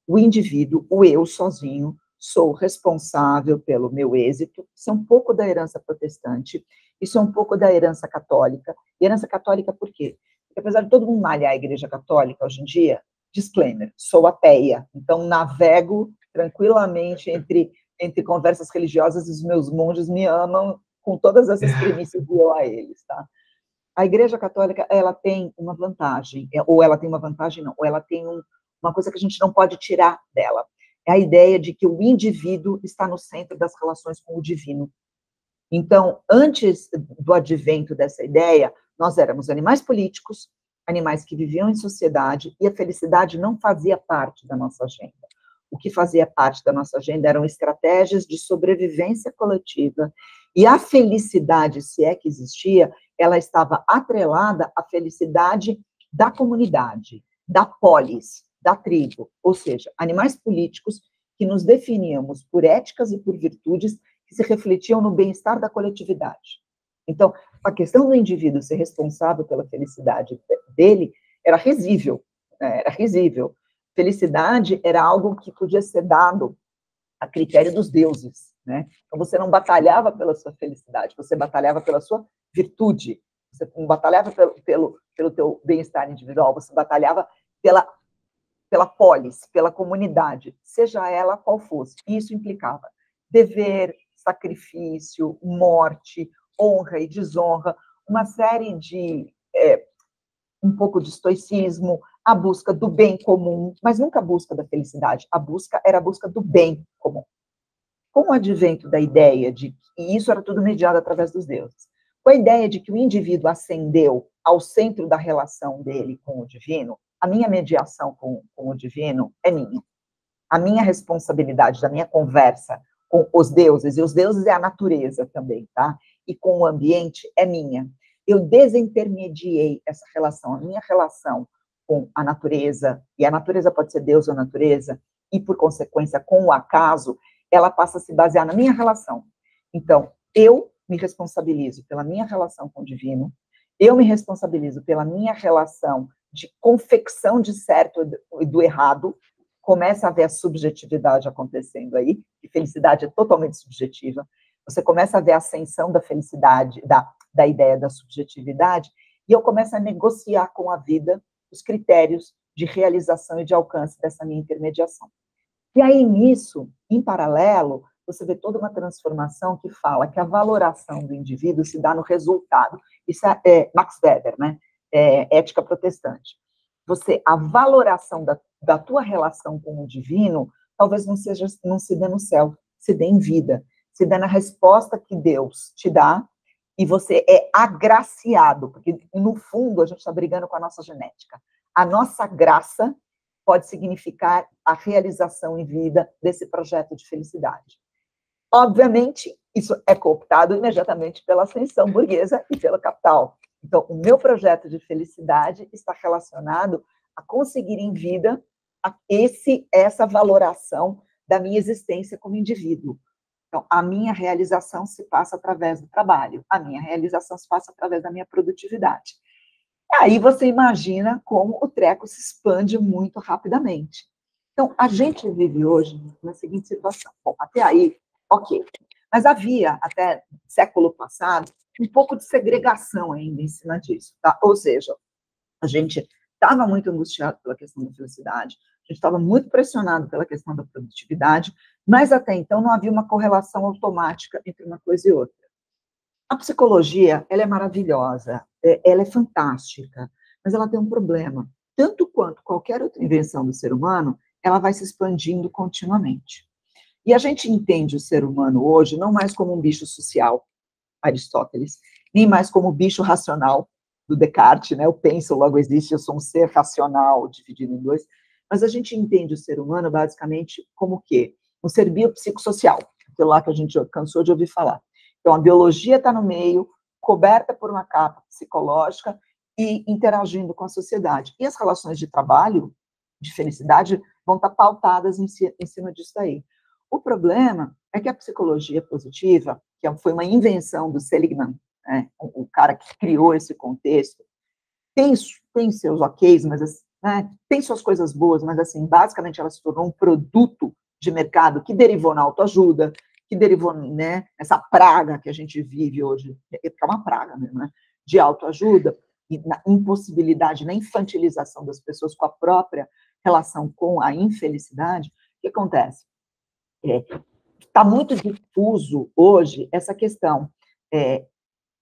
O indivíduo, o eu sozinho, sou responsável pelo meu êxito. Isso é um pouco da herança protestante, isso é um pouco da herança católica. E herança católica por quê? Porque apesar de todo mundo malhar a igreja católica hoje em dia, disclaimer, sou ateia, então navego tranquilamente entre conversas religiosas e os meus monges me amam com todas essas premissas e eu a eles, tá? A igreja católica, ela tem uma vantagem, ou ela tem uma vantagem não, ou ela tem uma coisa que a gente não pode tirar dela. É a ideia de que o indivíduo está no centro das relações com o divino. Então, antes do advento dessa ideia, nós éramos animais políticos, animais que viviam em sociedade, e a felicidade não fazia parte da nossa agenda. O que fazia parte da nossa agenda eram estratégias de sobrevivência coletiva, e a felicidade, se é que existia, ela estava atrelada à felicidade da comunidade, da polis, da tribo, ou seja, animais políticos que nos definíamos por éticas e por virtudes que se refletiam no bem-estar da coletividade. Então, A questão do indivíduo ser responsável pela felicidade dele era risível, né? Era risível. Felicidade era algo que podia ser dado a critério dos deuses, né? Então, você não batalhava pela sua felicidade, você batalhava pela sua virtude, você não batalhava pelo teu bem-estar individual, você batalhava pela polis, pela comunidade, seja ela qual fosse. Isso implicava dever, sacrifício, morte, honra e desonra, uma série de, um pouco de estoicismo, a busca do bem comum, mas nunca a busca da felicidade, a busca era a busca do bem comum. Com o advento da ideia de que, e isso era tudo mediado através dos deuses, com a ideia de que o indivíduo ascendeu ao centro da relação dele com o divino, a minha mediação com o divino é minha. A minha responsabilidade da minha conversa com os deuses, e os deuses é a natureza também, tá? E com o ambiente é minha. Eu desintermediei essa relação, a minha relação com a natureza, e a natureza pode ser Deus ou natureza, e por consequência com o acaso, ela passa a se basear na minha relação. Então, eu me responsabilizo pela minha relação com o divino, eu me responsabilizo pela minha relação de confecção de certo e do errado, começa a haver a subjetividade acontecendo aí, e felicidade é totalmente subjetiva, você começa a ver a ascensão da felicidade, da ideia da subjetividade, e eu começo a negociar com a vida os critérios de realização e de alcance dessa minha intermediação. E aí, nisso, em paralelo, você vê toda uma transformação que fala que a valoração do indivíduo se dá no resultado. Isso é Max Weber, né? Ética protestante. A valoração da tua relação com o divino talvez não se dê no céu, se dê em vida, se dê na resposta que Deus te dá, e você é agraciado, porque no fundo a gente está brigando com a nossa genética. A nossa graça pode significar a realização em vida desse projeto de felicidade. Obviamente, isso é cooptado imediatamente pela ascensão burguesa e pelo capital. Então, o meu projeto de felicidade está relacionado a conseguir em vida essa valoração da minha existência como indivíduo. Então, a minha realização se passa através do trabalho, a minha realização se passa através da minha produtividade. Aí você imagina como o treco se expande muito rapidamente. Então, a gente vive hoje na seguinte situação. Bom, até aí, ok. Mas havia, até século passado, um pouco de segregação ainda em cima disso, tá? Ou seja, a gente estava muito angustiado pela questão da felicidade, a gente estava muito pressionado pela questão da produtividade, mas até então não havia uma correlação automática entre uma coisa e outra. A psicologia, ela é maravilhosa, ela é fantástica, mas ela tem um problema. Tanto quanto qualquer outra invenção do ser humano, ela vai se expandindo continuamente. E a gente entende o ser humano hoje não mais como um bicho social, Aristóteles, nem mais como um bicho racional, do Descartes, né? Eu penso, logo existe, eu sou um ser racional, dividido em dois, mas a gente entende o ser humano basicamente como o quê? Um ser biopsicossocial, aquilo lá que a gente cansou de ouvir falar. Então, a biologia está no meio, coberta por uma capa psicológica e interagindo com a sociedade. E as relações de trabalho, de felicidade, vão estar pautadas em cima disso daí. O problema é que a psicologia positiva, que foi uma invenção do Seligman, né, o cara que criou esse contexto, tem seus oks, mas né, tem suas coisas boas, mas assim, basicamente ela se tornou um produto de mercado que derivou na autoajuda, que derivou, né, essa praga que a gente vive hoje, que é uma praga mesmo, né, de autoajuda, e na impossibilidade, na infantilização das pessoas com a própria relação com a infelicidade. O que acontece? Está muito difuso hoje essa questão.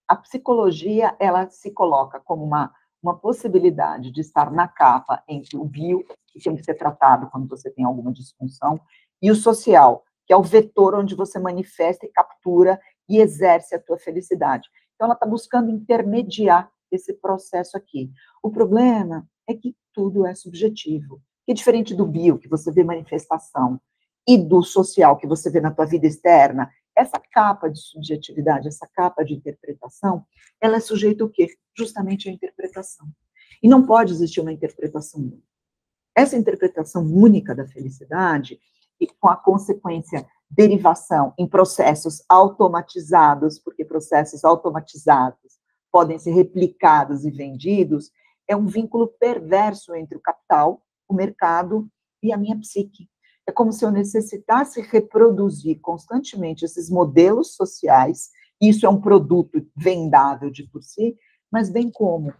A psicologia, ela se coloca como uma possibilidade de estar na capa entre o bio, que tem que ser tratado quando você tem alguma disfunção, e o social, que é o vetor onde você manifesta e captura e exerce a tua felicidade. Então, ela está buscando intermediar esse processo aqui. O problema é que tudo é subjetivo. E diferente do bio, que você vê manifestação, e do social, que você vê na tua vida externa, essa capa de subjetividade, essa capa de interpretação, ela é sujeita ao quê? Justamente à interpretação. E não pode existir uma interpretação única. Essa interpretação única da felicidade, e com a consequência derivação em processos automatizados, porque processos automatizados podem ser replicados e vendidos, é um vínculo perverso entre o capital, o mercado e a minha psique. É como se eu necessitasse reproduzir constantemente esses modelos sociais, isso é um produto vendável de por si, mas bem como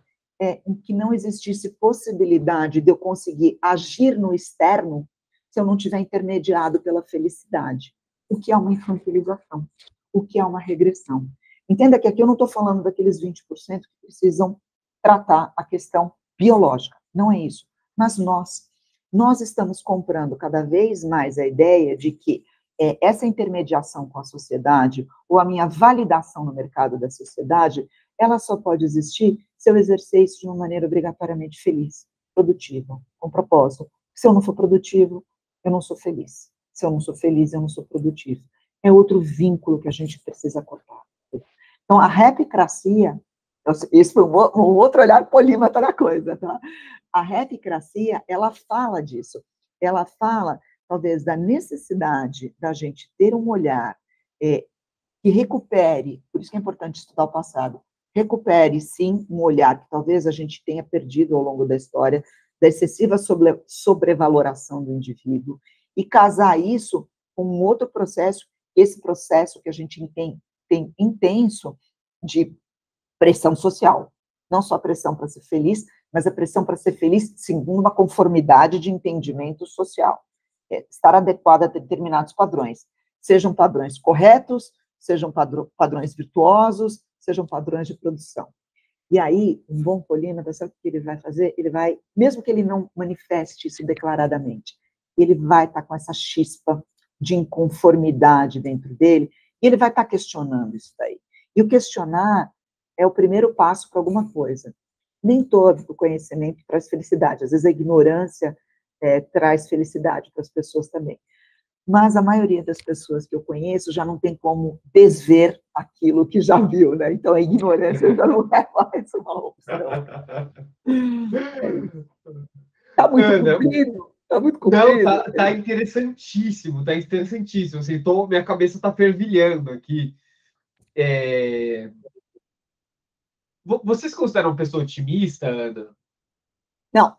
em que não existisse possibilidade de eu conseguir agir no externo se eu não tiver intermediado pela felicidade, o que é uma infantilização, o que é uma regressão. Entenda que aqui eu não estou falando daqueles 20% que precisam tratar a questão biológica, não é isso. Mas nós estamos comprando cada vez mais a ideia de que essa intermediação com a sociedade, ou a minha validação no mercado da sociedade, ela só pode existir se eu exercer isso de uma maneira obrigatoriamente feliz, produtiva, com propósito. Se eu não for produtivo, eu não sou feliz. Se eu não sou feliz, eu não sou produtivo. É outro vínculo que a gente precisa cortar. Então, a rapicracia, esse foi um outro olhar polímata da coisa, tá? A rapicracia, ela fala disso. Ela fala, talvez, da necessidade da gente ter um olhar que recupere, por isso que é importante estudar o passado, recupere, sim, um olhar que talvez a gente tenha perdido ao longo da história, da excessiva sobrevaloração do indivíduo, e casar isso com um outro processo, esse processo que a gente tem intenso de pressão social. Não só a pressão para ser feliz, mas a pressão para ser feliz segundo uma conformidade de entendimento social. Estar adequada a determinados padrões. Sejam padrões corretos, sejam padrões virtuosos, sejam padrões de produção. E aí, um bom polímata, sabe o que ele vai fazer? Ele vai, mesmo que ele não manifeste isso declaradamente, ele vai estar com essa chispa de inconformidade dentro dele, e ele vai estar questionando isso daí. E o questionar é o primeiro passo para alguma coisa. Nem todo o conhecimento traz felicidade. Às vezes a ignorância traz felicidade para as pessoas também. Mas a maioria das pessoas que eu conheço já não tem como desver aquilo que já viu, né? Então a ignorância já não é mais uma opção. Está muito comprido? Está muito comprido? Não, tá interessantíssimo, tá interessantíssimo. Assim, minha cabeça está fervilhando aqui. Você se considera uma pessoa otimista, Ana? Não.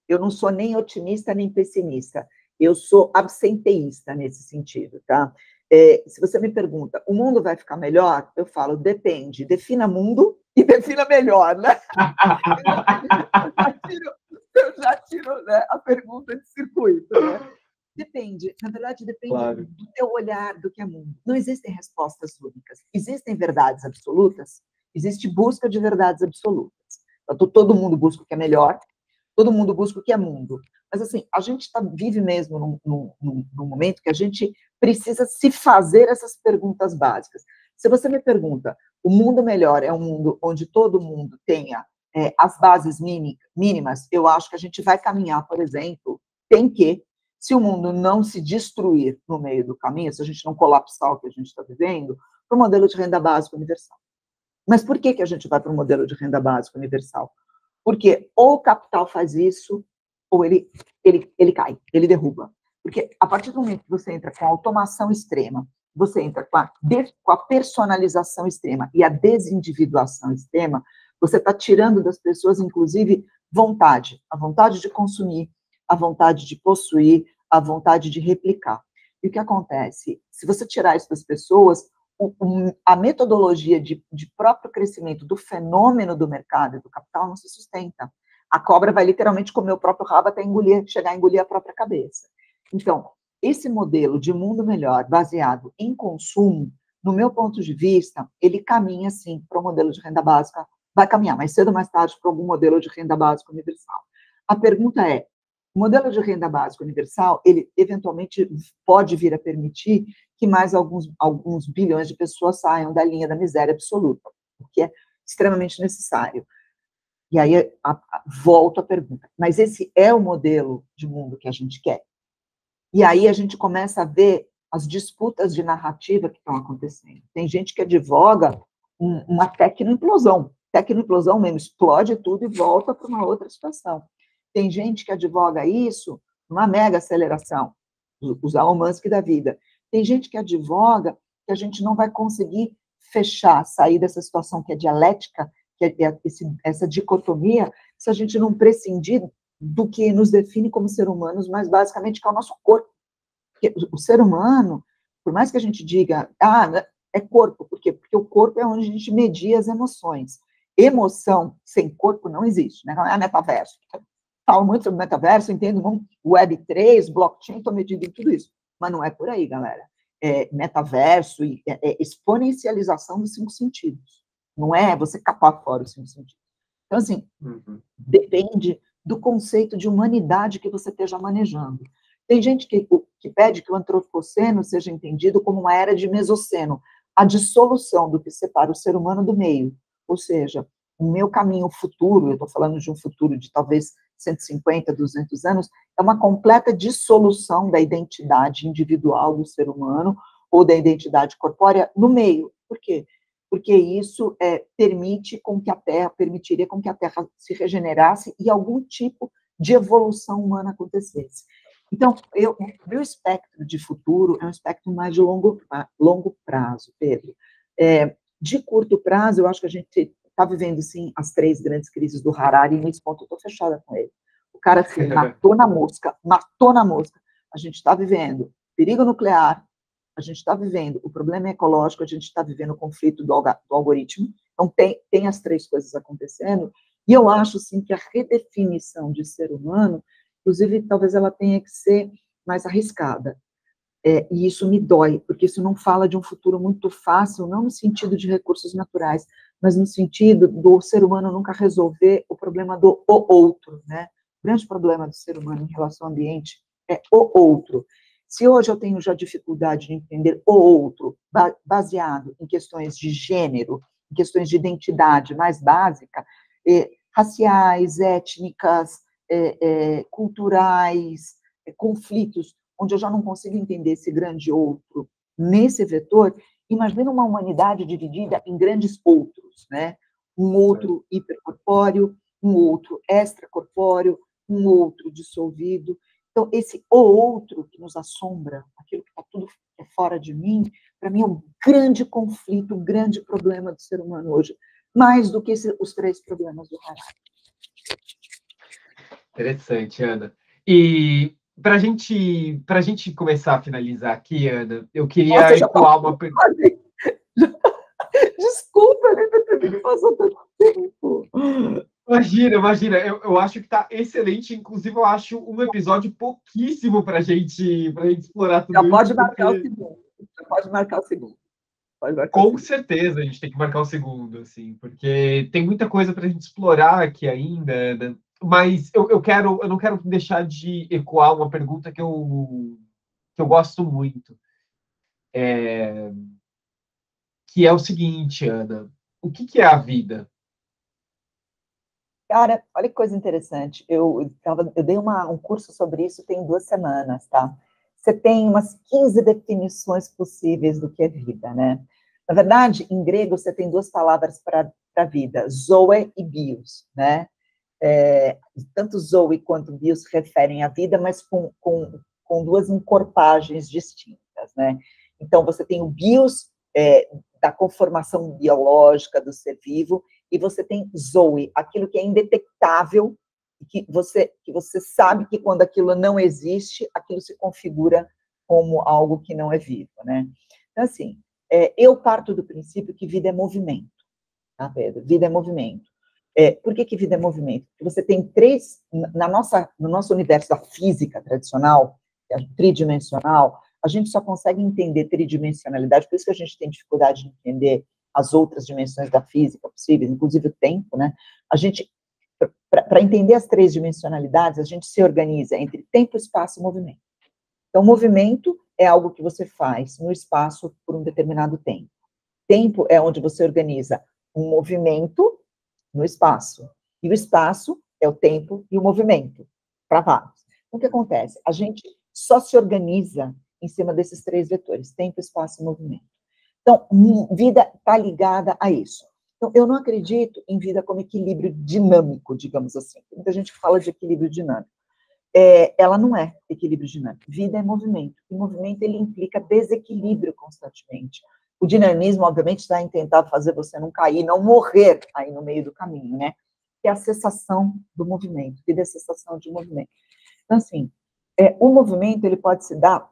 Eu não sou nem otimista nem pessimista. Eu sou absenteísta nesse sentido, tá? Se você me pergunta, o mundo vai ficar melhor? Eu falo, depende. Defina mundo e defina melhor, né? Eu já tiro né, a pergunta de circuito, né? Depende. Na verdade, depende claro. Do teu olhar do que é mundo. Não existem respostas únicas. Existem verdades absolutas? Existe busca de verdades absolutas. Então, todo mundo busca o que é melhor, todo mundo busca o que é mundo. Mas, assim, a gente vive mesmo num momento que a gente precisa se fazer essas perguntas básicas. Se você me pergunta, o mundo melhor é um mundo onde todo mundo tenha as bases mínimas, eu acho que a gente vai caminhar, por exemplo, se o mundo não se destruir no meio do caminho, se a gente não colapsar o que a gente está vivendo, para o modelo de renda básica universal. Mas por que a gente vai para o modelo de renda básica universal? Porque ou o capital faz isso, ou ele cai, ele derruba. Porque a partir do momento que você entra com a automação extrema, você entra com a personalização extrema e a desindividuação extrema, você está tirando das pessoas, inclusive, a vontade de consumir, a vontade de possuir, a vontade de replicar. E o que acontece? Se você tirar isso das pessoas, a metodologia de próprio crescimento do fenômeno do mercado e do capital não se sustenta. A cobra vai literalmente comer o próprio rabo até chegar a engolir a própria cabeça. Então, esse modelo de mundo melhor, baseado em consumo, no meu ponto de vista, ele caminha, sim, para o modelo de renda básica, vai caminhar mais cedo ou mais tarde para algum modelo de renda básica universal. A pergunta é, o modelo de renda básica universal, ele eventualmente pode vir a permitir que mais alguns bilhões de pessoas saiam da linha da miséria absoluta, o que é extremamente necessário. E aí, volto à pergunta, mas esse é o modelo de mundo que a gente quer? E aí a gente começa a ver as disputas de narrativa que estão acontecendo. Tem gente que advoga uma tecnoimplosão mesmo, explode tudo e volta para uma outra situação. Tem gente que advoga isso, uma mega aceleração, os Elon Musk da vida. Tem gente que advoga que a gente não vai conseguir fechar, sair dessa situação que é dialética, que é essa dicotomia, se a gente não prescindir do que nos define como ser humanos, mas basicamente que é o nosso corpo. Porque o ser humano, por mais que a gente diga, é corpo, por quê? Porque o corpo é onde a gente media as emoções. Emoção sem corpo não existe, né? Não é metaverso. Falo muito sobre metaverso, entendo muito Web3, blockchain, estou medindo em tudo isso. Mas não é por aí, galera. Metaverso e exponencialização dos 5 sentidos. Não é você capar fora os 5 sentidos. Então, assim, depende do conceito de humanidade que você esteja manejando. Tem gente que pede que o antropoceno seja entendido como uma era de mesoceno, a dissolução do que separa o ser humano do meio. Ou seja, o meu caminho futuro, eu estou falando de um futuro de talvez 150, 200 anos, é uma completa dissolução da identidade individual do ser humano ou da identidade corpórea no meio. Por quê? Porque isso permitiria com que a Terra se regenerasse e algum tipo de evolução humana acontecesse. Então, meu espectro de futuro é um espectro mais de longo prazo, Pedro. De curto prazo, eu acho que a gente está vivendo, sim, as 3 grandes crises do Harari, e nesse ponto eu estou fechada com ele. O cara se matou na mosca. A gente está vivendo perigo nuclear, a gente está vivendo o problema ecológico, a gente está vivendo o conflito do algoritmo. Então, tem as 3 coisas acontecendo, e eu acho, sim, que a redefinição de ser humano, inclusive, talvez ela tenha que ser mais arriscada. E isso me dói, porque isso não fala de um futuro muito fácil, não no sentido de recursos naturais, mas no sentido do ser humano nunca resolver o problema do outro, né? O grande problema do ser humano em relação ao ambiente é o outro. Se hoje eu tenho já dificuldade de entender o outro, baseado em questões de gênero, em questões de identidade mais básica, raciais, étnicas, culturais, conflitos, onde eu já não consigo entender esse grande outro nesse vetor, imagina uma humanidade dividida em grandes outros, né? Um outro hipercorpóreo, um outro extracorpóreo, um outro dissolvido. Então, esse outro que nos assombra, aquilo que está tudo fora de mim, para mim é um grande conflito, um grande problema do ser humano hoje, mais do que os 3 problemas do Harari. Interessante, Ana. E para gente começar a finalizar aqui, Ana, eu queria ecoar uma pergunta. Desculpa, nem passou tanto tempo. Imagina, eu acho que está excelente, inclusive eu acho um episódio pouquíssimo para gente explorar tudo Já pode isso. marcar o segundo. Com certeza a gente tem que marcar o segundo, assim, porque tem muita coisa para a gente explorar aqui ainda, né? Mas eu não quero deixar de ecoar uma pergunta que eu gosto muito, que é o seguinte, Ana, o que é a vida? Cara, olha que coisa interessante. Eu dei um curso sobre isso tem 2 semanas, tá? Você tem umas 15 definições possíveis do que é vida, né? Na verdade, em grego, você tem 2 palavras para vida, zoe e bios, né? Tanto zoe quanto bios referem à vida, mas com 2 encorpagens distintas, né? Então, você tem o bios, da conformação biológica do ser vivo, e você tem zoe, aquilo que é indetectável, que você sabe que quando aquilo não existe, aquilo se configura como algo que não é vivo, né? Então, assim, eu parto do princípio que vida é movimento, tá, Pedro? Vida é movimento. Por que vida é movimento? Porque você tem 3, no nosso universo da física tradicional, que é tridimensional, a gente só consegue entender tridimensionalidade, por isso que a gente tem dificuldade de entender as outras dimensões da física possíveis, inclusive o tempo, né? A gente, para entender as 3 dimensionalidades, a gente se organiza entre tempo, espaço e movimento. Então, movimento é algo que você faz no espaço por um determinado tempo. Tempo é onde você organiza um movimento no espaço. E o espaço é o tempo e o movimento, para vários. Então, o que acontece? A gente só se organiza em cima desses 3 vetores, tempo, espaço e movimento. Então, vida está ligada a isso. Então, eu não acredito em vida como equilíbrio dinâmico, digamos assim. Tem muita gente que fala de equilíbrio dinâmico. Ela não é equilíbrio dinâmico. Vida é movimento. E movimento, ele implica desequilíbrio constantemente. O dinamismo, obviamente, está em tentar fazer você não cair, não morrer aí no meio do caminho, né? Que é a cessação do movimento, vida é cessação de movimento. Então, assim, o movimento, ele pode se dar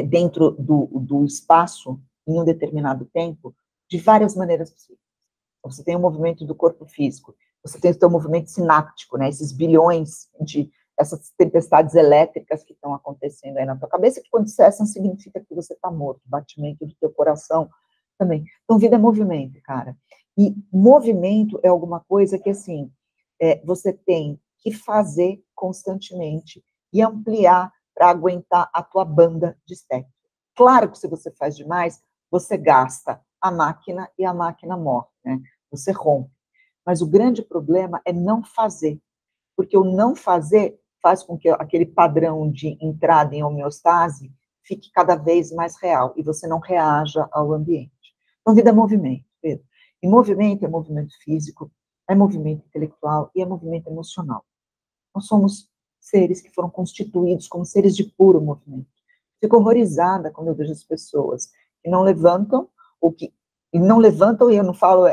dentro do espaço, em um determinado tempo, de várias maneiras possíveis. Você tem o movimento do corpo físico, você tem o seu movimento sináptico, né? Esses bilhões de essas tempestades elétricas que estão acontecendo aí na tua cabeça, que quando cessam significa que você está morto, batimento do teu coração também. Então, vida é movimento, cara. E movimento é alguma coisa que, assim, você tem que fazer constantemente e ampliar para aguentar a tua banda de step. Claro que se você faz demais, você gasta a máquina e a máquina morre, né? Você rompe. Mas o grande problema é não fazer, porque o não fazer faz com que aquele padrão de entrada em homeostase fique cada vez mais real e você não reaja ao ambiente. Então, vida é movimento, Pedro. E movimento é movimento físico, é movimento intelectual e é movimento emocional. Nós somos seres que foram constituídos como seres de puro movimento. Fico horrorizada quando eu vejo as pessoas que não levantam, e eu não falo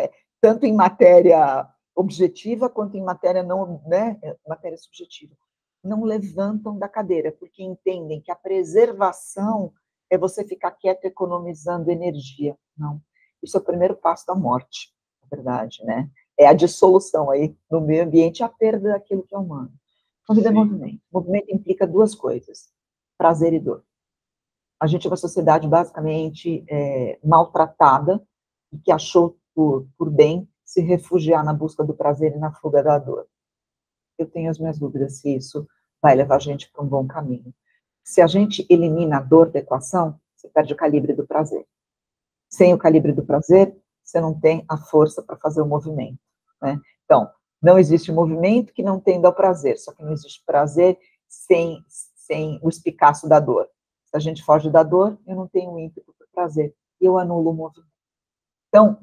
tanto em matéria objetiva quanto em matéria não, né, matéria subjetiva. Não levantam da cadeira, porque entendem que a preservação é você ficar quieto economizando energia. Não. Isso é o primeiro passo da morte, na verdade, né? É a dissolução aí no meio ambiente, a perda daquilo que é humano. Então, vida é movimento. Movimento implica duas coisas, prazer e dor. A gente é uma sociedade basicamente maltratada e que achou por bem se refugiar na busca do prazer e na fuga da dor. Eu tenho as minhas dúvidas se isso vai levar a gente para um bom caminho. Se a gente elimina a dor da equação, você perde o calibre do prazer. Sem o calibre do prazer, você não tem a força para fazer o movimento, né? Então, não existe movimento que não tenda ao prazer, só que não existe prazer sem o espicaço da dor. Se a gente foge da dor, eu não tenho ímpeto para o prazer, e eu anulo o movimento. Então,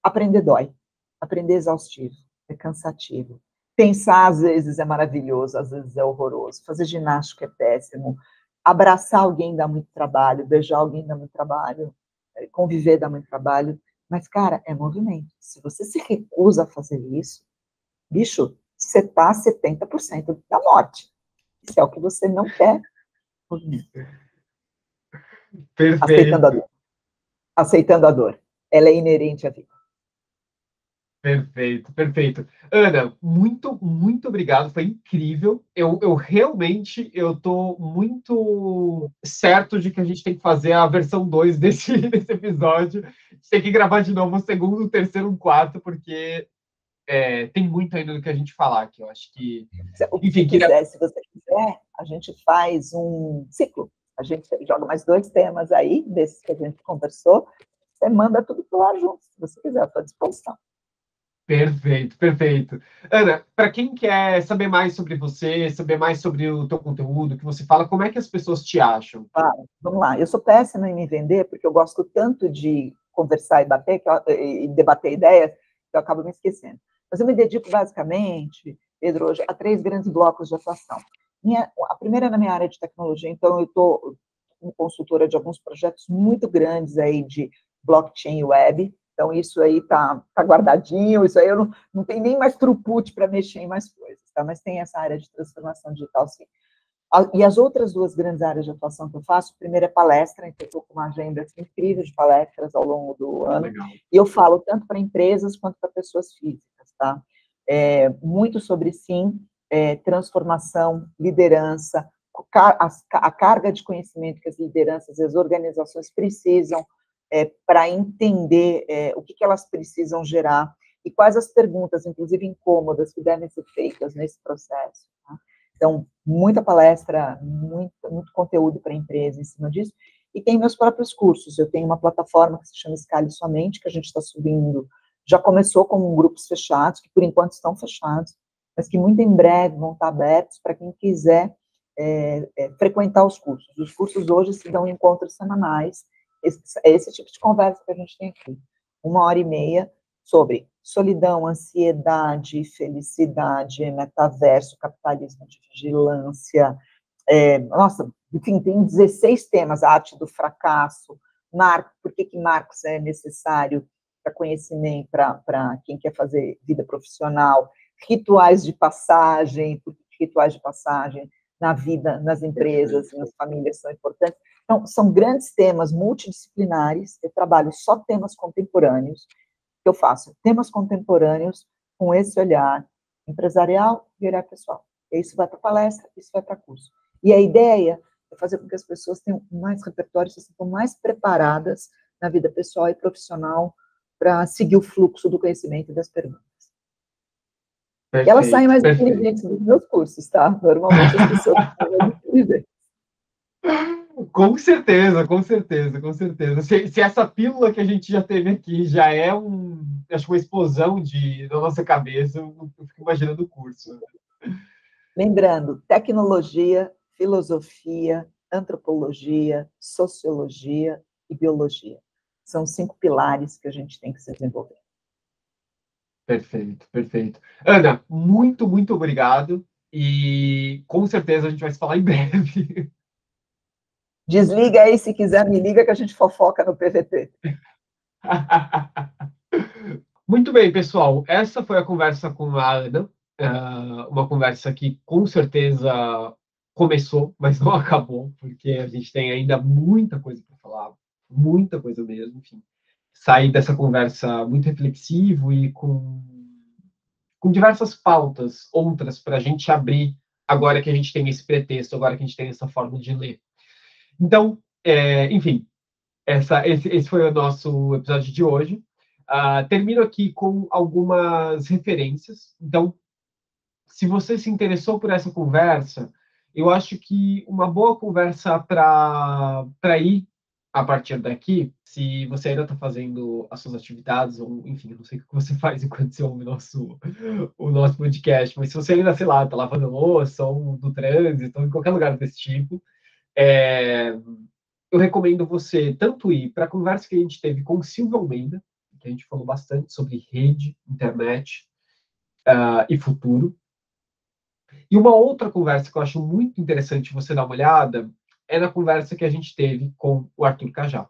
aprender dói, aprender é exaustivo, é cansativo. Pensar, às vezes, é maravilhoso, às vezes é horroroso. Fazer ginástica é péssimo. Abraçar alguém dá muito trabalho, beijar alguém dá muito trabalho, conviver dá muito trabalho. Mas, cara, é movimento. Se você se recusa a fazer isso, bicho, você está a 70% da morte. Isso é o que você não quer. Movimento. Perfeito. Aceitando a dor. Aceitando a dor. Ela é inerente à vida. Perfeito, perfeito. Ana, muito, muito obrigado, foi incrível. Eu realmente, eu tô muito certo de que a gente tem que fazer a versão 2 desse episódio. A gente tem que gravar de novo o segundo, o terceiro, o quarto, porque tem muito ainda do que a gente falar aqui. Eu acho que... Enfim, se você quiser, a gente faz um ciclo. A gente joga mais 2 temas aí, desses que a gente conversou. Você manda tudo pro ar junto, se você quiser, à sua disposição. Perfeito, perfeito. Ana, para quem quer saber mais sobre você, saber mais sobre o teu conteúdo, o que você fala, como é que as pessoas te acham? Vamos lá, eu sou péssima em me vender, porque eu gosto tanto de conversar e debater ideias, que eu acabo me esquecendo. Mas eu me dedico basicamente, Pedro, hoje, a 3 grandes blocos de atuação. A primeira é na minha área de tecnologia, então eu estou como consultora de alguns projetos muito grandes aí de blockchain e web. Então, isso aí tá guardadinho, isso aí eu não tenho nem mais throughput para mexer em mais coisas, tá? Mas tem essa área de transformação digital, sim. E as outras 2 grandes áreas de atuação que eu faço, primeiro é palestra, então eu estou com uma agenda incrível de palestras ao longo do ano, legal. E eu falo tanto para empresas quanto para pessoas físicas, tá? Muito sobre, sim, transformação, liderança, a carga de conhecimento que as lideranças e as organizações precisam para entender o que elas precisam gerar e quais as perguntas, inclusive incômodas, que devem ser feitas nesse processo. Tá? Então, muita palestra, muito conteúdo para a empresa em cima disso, e tem meus próprios cursos. Eu tenho uma plataforma que se chama Escale Somente, que a gente está subindo, já começou com grupos fechados, que por enquanto estão fechados, mas que muito em breve vão estar abertos para quem quiser frequentar os cursos. Os cursos hoje se dão em encontros semanais, esse tipo de conversa que a gente tem aqui. 1h30 sobre solidão, ansiedade, felicidade, metaverso, capitalismo de vigilância. Nossa, enfim, tem 16 temas, a arte do fracasso, por que Marx é necessário para conhecimento, para quem quer fazer vida profissional, rituais de passagem, por que rituais de passagem na vida, nas empresas, nas famílias são importantes. Então, são grandes temas multidisciplinares, eu trabalho só temas contemporâneos, que eu faço temas contemporâneos com esse olhar empresarial e olhar pessoal. E isso vai para palestra, isso vai para curso. E a ideia é fazer com que as pessoas tenham mais repertório, se sintam mais preparadas na vida pessoal e profissional para seguir o fluxo do conhecimento e das perguntas. Perfeito, e elas saem mais inteligentes dos meus cursos, tá? Normalmente as pessoas são mais inteligentes. Com certeza, com certeza, com certeza. Se essa pílula que a gente já teve aqui já é acho uma explosão na nossa cabeça, eu fico imaginando o curso. Lembrando, tecnologia, filosofia, antropologia, sociologia e biologia. São 5 pilares que a gente tem que se desenvolver. Perfeito, perfeito. Ana, muito, muito obrigado. E com certeza a gente vai se falar em breve. Desliga aí, se quiser, me liga que a gente fofoca no PVT. Muito bem, pessoal. Essa foi a conversa com a Ana. Uma conversa que com certeza começou, mas não acabou, porque a gente tem ainda muita coisa para falar, muita coisa mesmo, enfim. Sair dessa conversa muito reflexivo e com diversas pautas, outras, para a gente abrir, agora que a gente tem esse pretexto, agora que a gente tem essa forma de ler. Então, enfim, esse foi o nosso episódio de hoje. Termino aqui com algumas referências. Então, se você se interessou por essa conversa, eu acho que uma boa conversa para ir a partir daqui, se você ainda está fazendo as suas atividades, ou enfim, eu não sei o que você faz enquanto você ouve o nosso podcast, mas se você ainda, sei lá, está lavando louça, ou no trânsito, ou em qualquer lugar desse tipo, eu recomendo você tanto ir para a conversa que a gente teve com Silvio Almeida, que a gente falou bastante sobre rede, internet e futuro. E uma outra conversa que eu acho muito interessante você dar uma olhada é na conversa que a gente teve com o Arthur Cajá,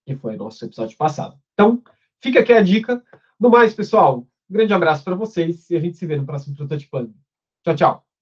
que foi o nosso episódio passado. Então, fica aqui a dica. No mais, pessoal, um grande abraço para vocês e a gente se vê no próximo Prototipando. Tchau, tchau.